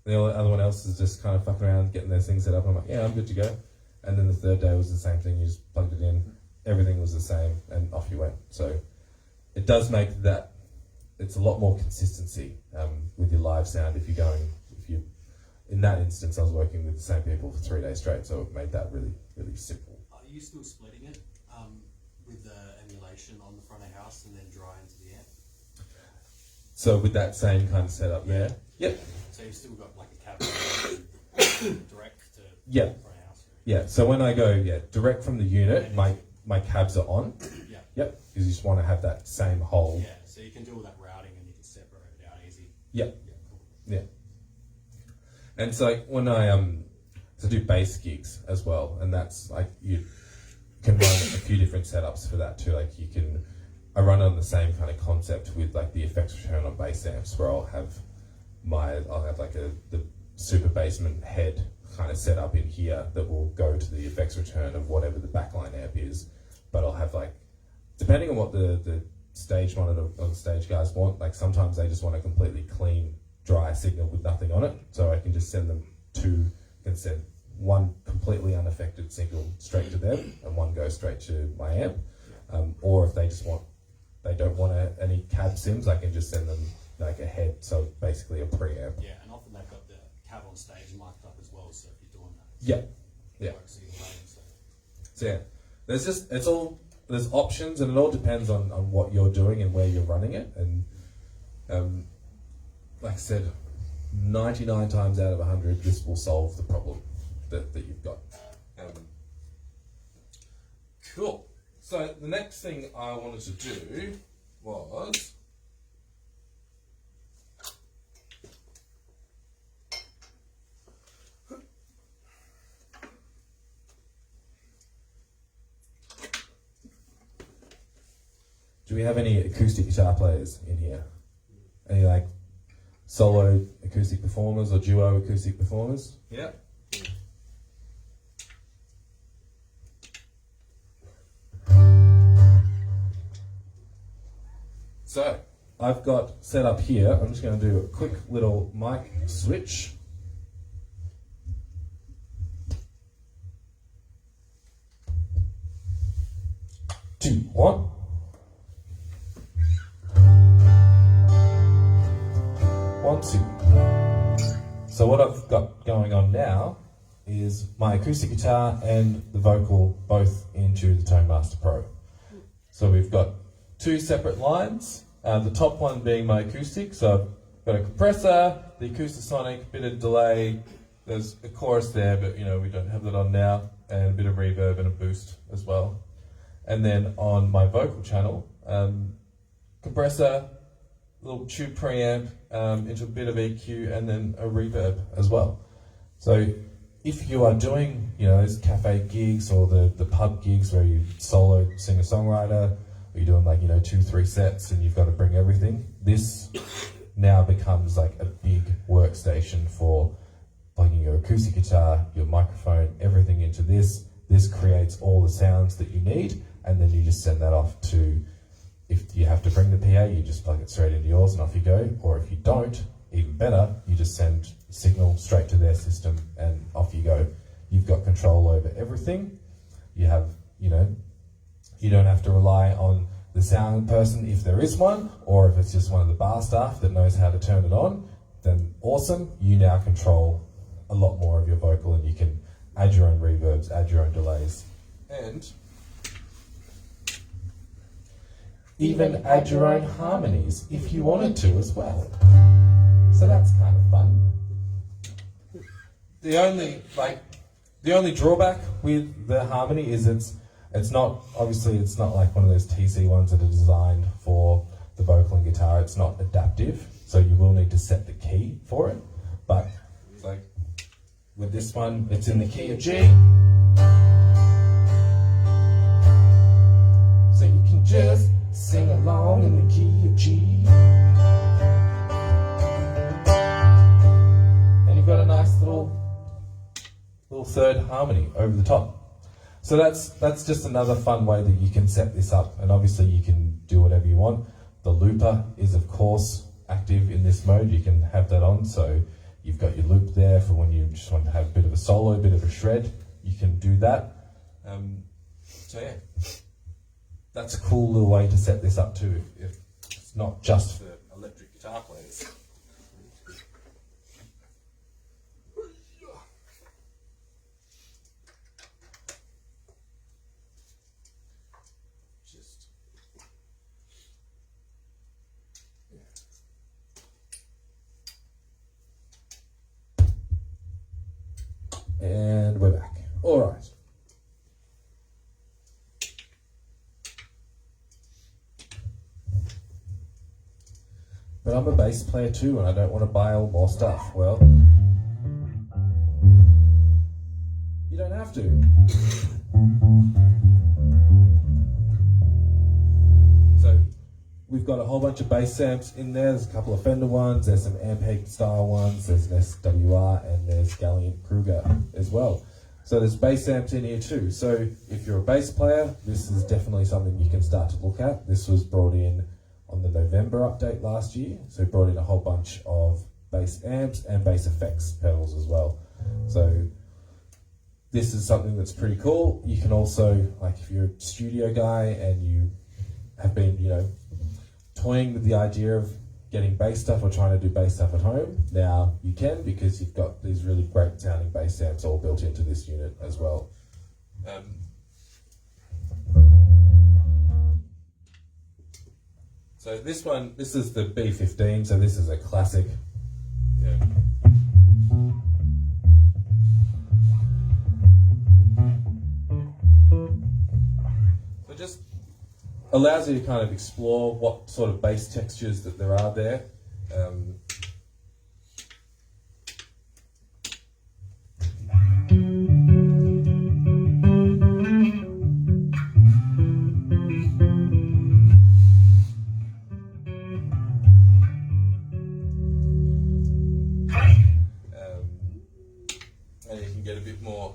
[SPEAKER 1] The other one else is just kind of fucking around, getting their things set up. I'm like, yeah, I'm good to go. And then the third day was the same thing. You just plugged it in, everything was the same, and off you went. So it does make that, it's a lot more consistency with your live sound if in that instance, I was working with the same people for 3 days straight, so it made that really, really simple.
[SPEAKER 2] I
[SPEAKER 8] are you still splitting it with the emulation on the front of house and then dry into the amp?
[SPEAKER 1] So with that same kind of setup there. Yep.
[SPEAKER 8] So you've still got like a cab direct to
[SPEAKER 1] Yeah.
[SPEAKER 8] front of house?
[SPEAKER 1] Yeah. So when I go direct from the unit, my cabs are on.
[SPEAKER 8] Yeah.
[SPEAKER 1] Yep. Because you just want to have that same hole.
[SPEAKER 8] Yeah, so you can do all that routing and you can separate it out easy.
[SPEAKER 1] Yep.
[SPEAKER 8] Yeah, cool.
[SPEAKER 1] Yeah. And so when I do bass gigs as well, and that's like you can run a few different setups for that too. Like I run on the same kind of concept with like the effects return on bass amps, where I'll have like the super basement head kind of set up in here that will go to the effects return of whatever the backline amp is. But I'll have like, depending on what the stage monitor or the stage guys want, like sometimes they just want a completely clean, dry signal with nothing on it. So I can just send them send one completely unaffected signal straight to them and one goes straight to my amp. Or if they don't want any cab sims, I can just send them like a head, so basically a preamp.
[SPEAKER 8] Yeah, and often they've got the cab on stage mic'd up as well, so if you're doing that,
[SPEAKER 1] Yeah.
[SPEAKER 8] it works either way.
[SPEAKER 1] So yeah, there's options, and it all depends on what you're doing and where you're running it. And like I said, 99 times out of 100, this will solve the problem that you've got. Cool. So the next thing I wanted to do was do we have any acoustic guitar players in here? Any like solo acoustic performers or duo acoustic performers? Yeah. So I've got set up here, I'm just going to do a quick little mic switch. Two, one. One, two. So what I've got going on now is my acoustic guitar and the vocal both into the Tone Master Pro. So we've got two separate lines, the top one being my acoustic, so I've got a compressor, the Acoustasonic, bit of delay, there's a chorus there, but we don't have that on now, and a bit of reverb and a boost as well. And then on my vocal channel, compressor, little tube preamp, into a bit of EQ, and then a reverb as well. So if you are doing, those cafe gigs or the pub gigs where you solo singer-songwriter, or you're doing like, 2-3 sets and you've got to bring everything, this now becomes like a big workstation for plugging your acoustic guitar, your microphone, everything into this. This creates all the sounds that you need, and then you just send that off to, if you have to bring the PA, you just plug it straight into yours and off you go. Or if you don't, even better, you just send signal straight to their system and off you go. You've got control over everything. You have, you don't have to rely on the sound person if there is one, or if it's just one of the bar staff that knows how to turn it on, then awesome. You now control a lot more of your vocal, and you can add your own reverbs, add your own delays, and even add your own harmonies if you wanted to as well. So that's kind of fun. The only drawback with the harmony is it's not like one of those TC ones that are designed for the vocal and guitar. It's not adaptive, so you will need to set the key for it. But like with this one, it's in the key of G. So you can just sing along in the key of G. And you've got a nice little third harmony over the top. So that's just another fun way that you can set this up, and obviously you can do whatever you want. The looper is of course active in this mode. You can have that on, so you've got your loop there for when you just want to have a bit of a solo, a bit of a shred. You can do that. So yeah, that's a cool little way to set this up too, if it's not just for electric guitar players. And we're back. All right. But I'm a bass player too, and I don't want to buy all more stuff. Well, you don't have to. So we've got a whole bunch of bass amps in there. There's a couple of Fender ones, there's some Ampeg style ones, there's an SWR, and there's Galliant Kruger as well. So there's bass amps in here too. So if you're a bass player, this is definitely something you can start to look at. This was brought in on the November update last year, so it brought in a whole bunch of bass amps and bass effects pedals as well. So this is something that's pretty cool. You can also, like if you're a studio guy and you have been, toying with the idea of getting bass stuff or trying to do bass stuff at home, now you can, because you've got these really great sounding bass amps all built into this unit as well. So this is the B15, so this is a classic. Yeah. So just allows you to kind of explore what sort of bass textures that there are there. And you can get a bit more.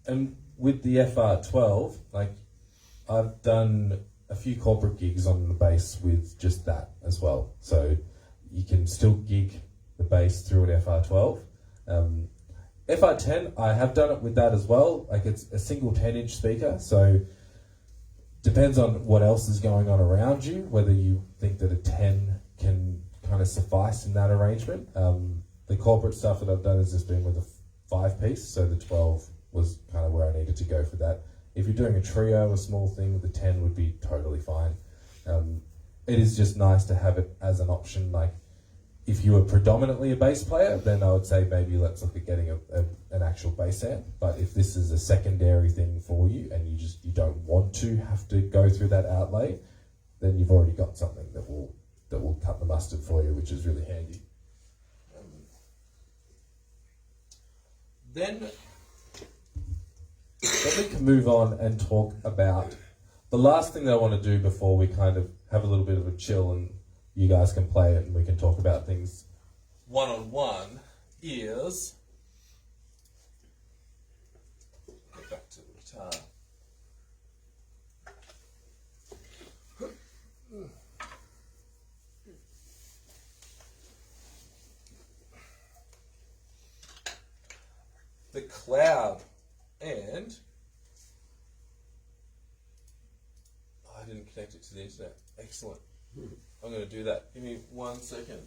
[SPEAKER 1] And with the FR12, like I've done a few corporate gigs on the bass with just that as well. So you can still gig the bass through an FR12. FR10, I have done it with that as well. Like it's a single 10-inch speaker, so depends on what else is going on around you, whether you think that a 10 can kind of suffice in that arrangement. The corporate stuff that I've done has just been with a 5-piece, so the 12 was kind of where I needed to go for that. If you're doing a trio, a small thing, the 10 would be totally fine. It is just nice to have it as an option. Like if you were predominantly a bass player, then I would say maybe let's look at getting an actual bass amp. But if this is a secondary thing for you and you don't want to have to go through that outlay, then you've already got something that will cut the mustard for you, which is really handy. Then we can move on and talk about the last thing that I want to do before we kind of have a little bit of a chill and you guys can play it and we can talk about things one-on-one is... Get back to the guitar. The cloud, and I didn't connect it to the internet. Excellent. I'm going to do that. Give me 1 second.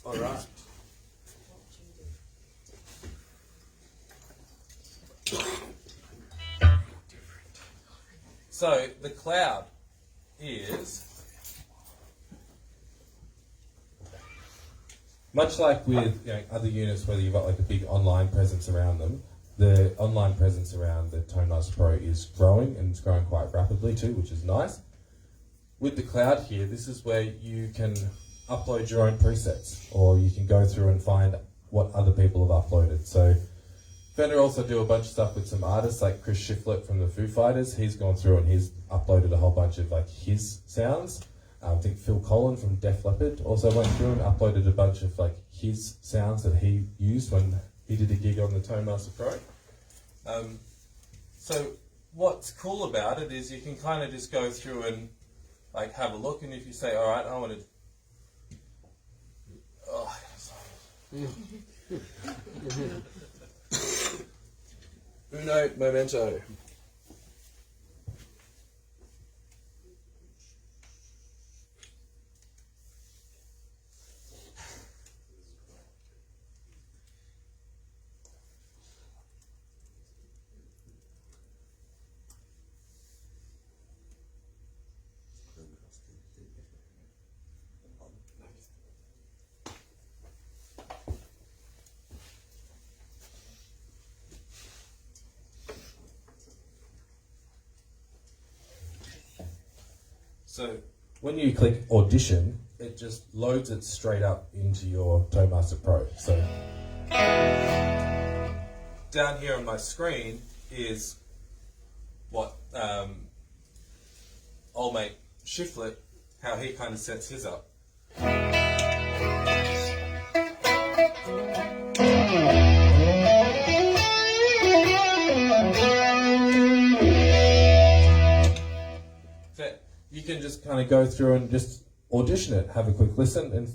[SPEAKER 1] All right. So the cloud is much like with other units, whether you've got like a big online presence around them. The online presence around the Tone Master Pro is growing, and it's growing quite rapidly too, which is nice. With the cloud here, this is where you can upload your own presets, or you can go through and find what other people have uploaded. So Fender also do a bunch of stuff with some artists like Chris Shiflett from the Foo Fighters. He's gone through and he's uploaded a whole bunch of like his sounds. I think Phil Collin from Def Leppard also went through and uploaded a bunch of like his sounds that he used when he did a gig on the Toadmaster Pro. So what's cool about it is you can kind of just go through and like have a look, and if you say, all right, I want to. Uno momento. So when you click audition, it just loads it straight up into your Toadmaster Pro. So down here on my screen is what old mate Shiflet, how he kind of sets his up. You can just kind of go through and just audition it, have a quick listen, and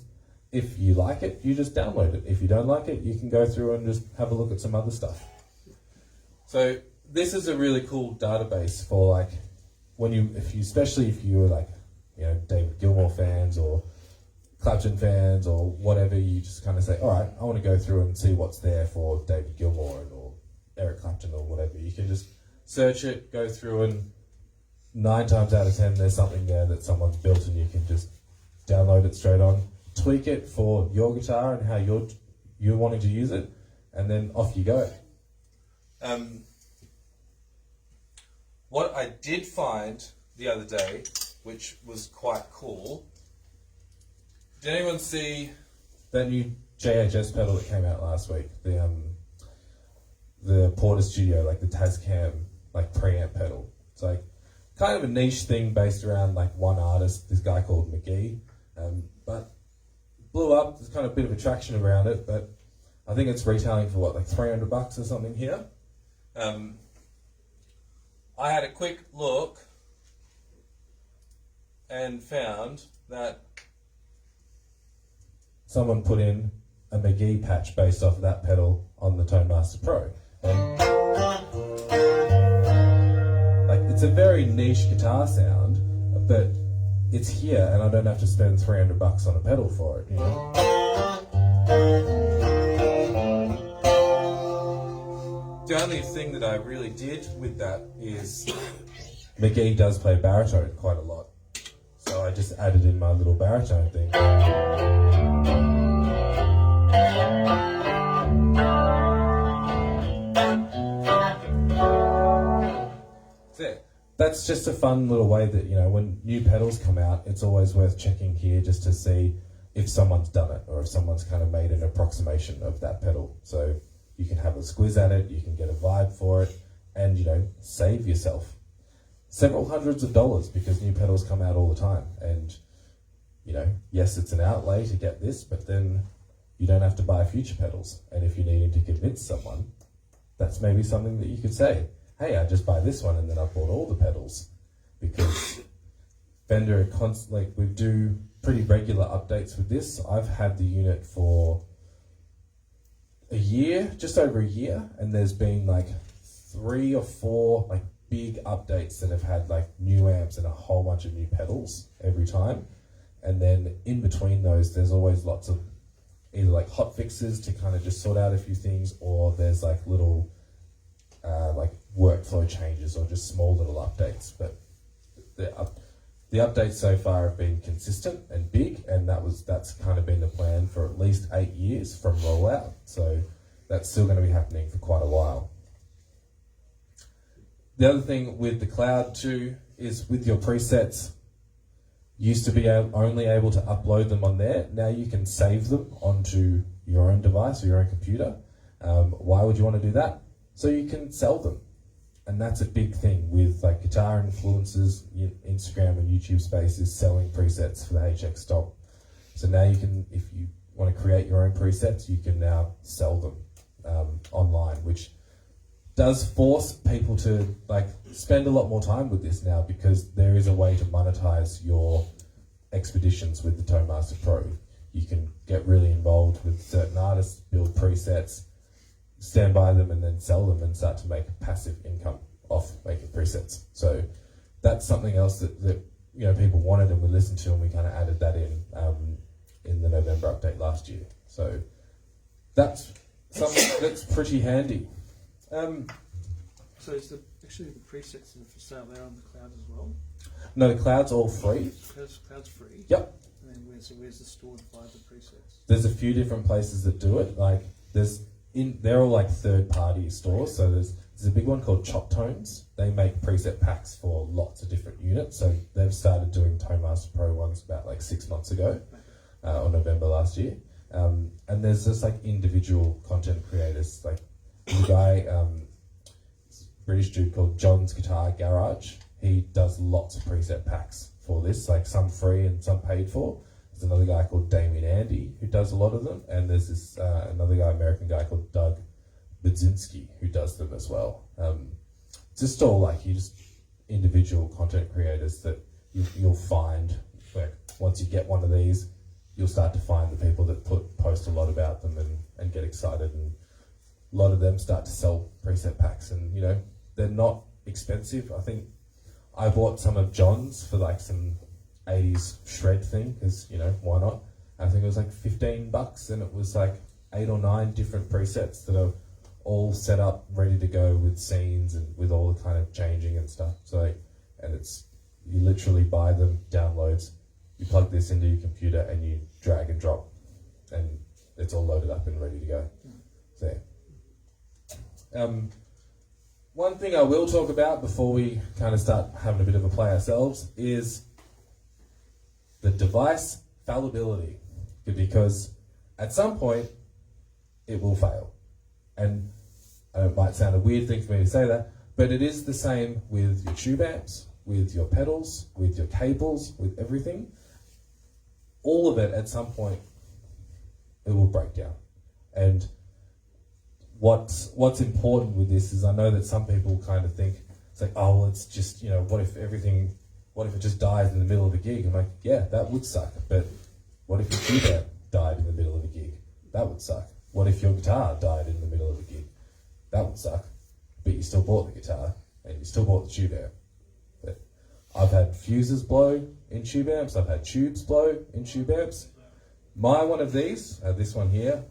[SPEAKER 1] if you like it, you just download it. If you don't like it, you can go through and just have a look at some other stuff. So this is a really cool database for like when you, especially if you were like, you know, David Gilmour fans or Clapton fans or whatever, you just kind of say, all right, I want to go through and see what's there for David Gilmour or Eric Clapton or whatever. You can just search it, go through, and 9 times out of 10 there's something there that someone's built, and you can just download it straight on, tweak it for your guitar and how you're wanting to use it, and then off you go. What I did find the other day, which was quite cool, did anyone see that new JHS pedal that came out last week? The Porter Studio, like the Tascam, like preamp pedal. It's like kind of a niche thing based around like one artist, this guy called McGee, but blew up. There's kind of a bit of attraction around it, but I think it's retailing for what, like $300 or something here. I had a quick look and found that someone put in a McGee patch based off of that pedal on the Toadmaster Pro. And like, it's a very niche guitar sound, but it's here, and I don't have to spend $300 on a pedal for it, you know? The only thing that I really did with that is McGee does play baritone quite a lot, so I just added in my little baritone thing. That's just a fun little way that, you know, when new pedals come out, it's always worth checking here just to see if someone's done it or if someone's kind of made an approximation of that pedal. So you can have a squiz at it, you can get a vibe for it, and, you know, save yourself several hundreds of dollars, because new pedals come out all the time. And, you know, yes, it's an outlay to get this, but then you don't have to buy future pedals. And if you're needing to convince someone, that's maybe something that you could say, hey, I just buy this one and then I bought all the pedals, because Fender constantly, we do pretty regular updates with this. I've had the unit for a year, just over a year, and there's been like 3 or 4 like big updates that have had like new amps and a whole bunch of new pedals every time. And then in between those, there's always lots of either like hot fixes to kind of just sort out a few things, or there's like little like workflow changes or just small little updates. But the updates so far have been consistent and big, and that's kind of been the plan for at least 8 years from rollout. So that's still going to be happening for quite a while. The other thing with the cloud too is with your presets, you used to be only able to upload them on there. Now you can save them onto your own device or your own computer. Why would you want to do that? So you can sell them. And that's a big thing with like guitar influencers, Instagram and YouTube space is selling presets for the HX Stomp. So now you can, if you want to create your own presets, you can now sell them online, which does force people to like spend a lot more time with this now, because there is a way to monetize your expeditions with the Toadmaster Pro. You can get really involved with certain artists, build presets, stand by them, and then sell them and start to make a passive income off making presets. So that's something else that people wanted and we listened to, and we kind of added that in the November update last year. So that's something that's pretty handy.
[SPEAKER 7] So is actually the presets that are for sale there on the cloud as well?
[SPEAKER 1] No, the cloud's all free.
[SPEAKER 7] Cloud's free.
[SPEAKER 1] Yep.
[SPEAKER 7] And then where's the store to buy the presets?
[SPEAKER 1] There's a few different places that do it. Like they're all like third-party stores. So there's a big one called Chop Tones. They make preset packs for lots of different units. So they've started doing Toadmaster Pro ones about like 6 months ago, or November last year. And there's just like individual content creators. Like the guy, British dude called John's Guitar Garage. He does lots of preset packs for this, like some free and some paid for. There's another guy called Damien Andy who does a lot of them, and there's this another guy, American guy called Doug Budzinski, who does them as well. Just all like just individual content creators that you'll find. Like once you get one of these, you'll start to find the people that post a lot about them and get excited, and a lot of them start to sell preset packs, and they're not expensive. I think I bought some of John's for like some 80s shred thing, because why not? I think it was like $15, and it was like 8 or 9 different presets that are all set up, ready to go with scenes and with all the kind of changing and stuff. So and you literally buy them, downloads, you plug this into your computer and you drag and drop, and it's all loaded up and ready to go. So one thing I will talk about before we kind of start having a bit of a play ourselves is the device fallibility, because at some point it will fail. And it might sound a weird thing for me to say that, but it is the same with your tube amps, with your pedals, with your cables, with everything. All of it at some point it will break down. And what's important with this is, I know that some people kind of think it's like, oh well, it's just what if it just dies in the middle of a gig? I'm like, yeah, that would suck. But what if your tube amp died in the middle of a gig? That would suck. What if your guitar died in the middle of a gig? That would suck. But you still bought the guitar and you still bought the tube amp. But I've had fuses blow in tube amps. I've had tubes blow in tube amps. My one of these, this one here,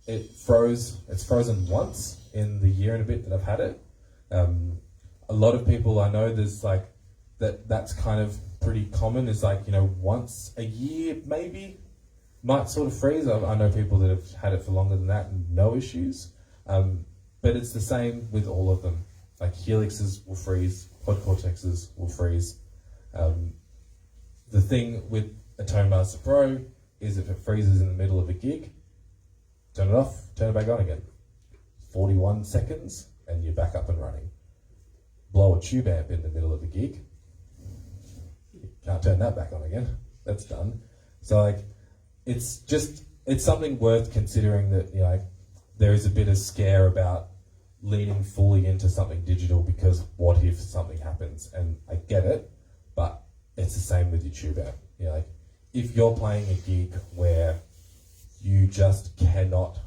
[SPEAKER 1] it's frozen once in the year and a bit that I've had it. A lot of people I know, there's like that's kind of pretty common, is like once a year maybe might sort of freeze. I know people that have had it for longer than that and no issues. But it's the same with all of them. Like Helixes will freeze, Quad Cortexes will freeze. The thing with a Toadmaster Pro is if it freezes in the middle of a gig, turn it off, turn it back on again. 41 seconds and you're back up and running. Blow a tube amp in the middle of a gig, you can't turn that back on again. That's done. So like, it's something worth considering, that there is a bit of scare about leaning fully into something digital, because what if something happens? And I get it, but it's the same with your tube amp. Like if you're playing a gig where you just cannot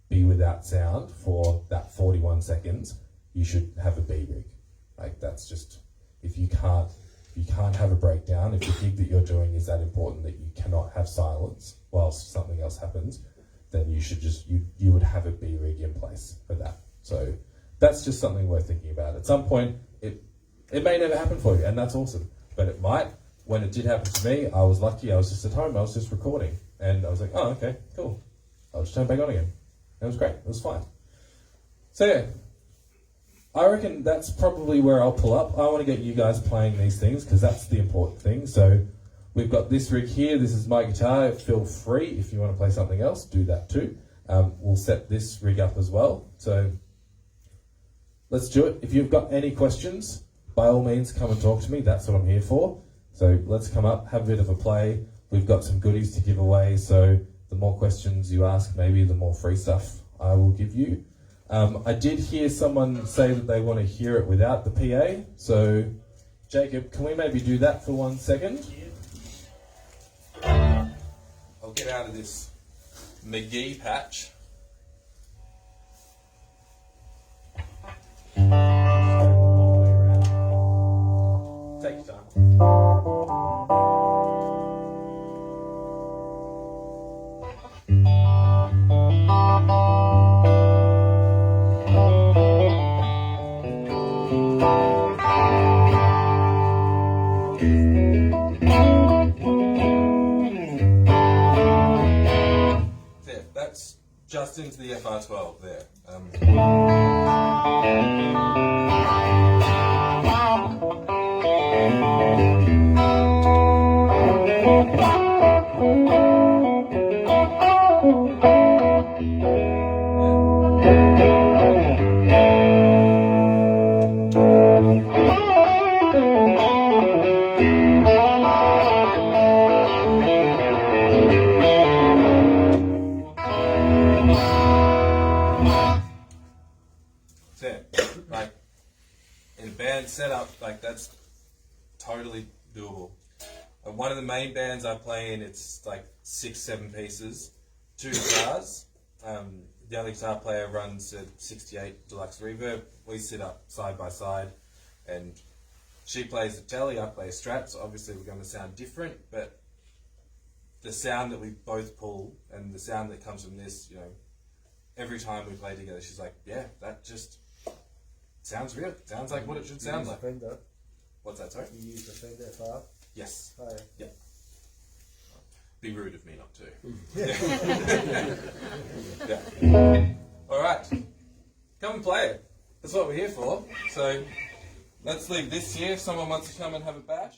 [SPEAKER 1] be without sound for that 41 seconds, you should have a B rig. Like that's just, if you can't have a breakdown, if the gig that you're doing is that important that you cannot have silence whilst something else happens, then you should you would have a B rig in place for that. So that's just something worth thinking about. At some point, it may never happen for you, and that's awesome. But it might. When it did happen to me, I was lucky. I was just at home. I was just recording, and I was like, oh, okay, cool. I'll just turn it back on again. It was great. It was fine. So yeah, I reckon that's probably where I'll pull up. I want to get you guys playing these things, because that's the important thing. So we've got this rig here. This is my guitar. Feel free, if you want to play something else, do that too. We'll set this rig up as well. So let's do it. If you've got any questions, by all means, come and talk to me. That's what I'm here for. So let's come up, have a bit of a play. We've got some goodies to give away, so the more questions you ask, maybe the more free stuff I will give you. I did hear someone say that they want to hear it without the PA, so Jacob, can we maybe do that for 1 second? I'll get out of this McGee patch. Take your time. There, that's just into the FR12 there. Like in a band setup, like that's totally doable. One of the main bands I play in, it's like 6-7 pieces, 2 guitars. The other guitar player runs a 68 deluxe reverb. We sit up side by side, and she plays the telly, I play a Strat. So obviously we're going to sound different, but the sound that we both pull and the sound that comes from this, you know, every time we play together, she's like, yeah, that just sounds real. Sounds like what it should sound like.
[SPEAKER 3] Fender.
[SPEAKER 1] What's that, sorry?
[SPEAKER 3] You use the Fender FR.
[SPEAKER 1] Yes.
[SPEAKER 3] Oh, yeah.
[SPEAKER 1] Be rude of me not to. Yeah. All right. Come and play it. That's what we're here for. So let's leave this here. If someone wants to come and have a bash.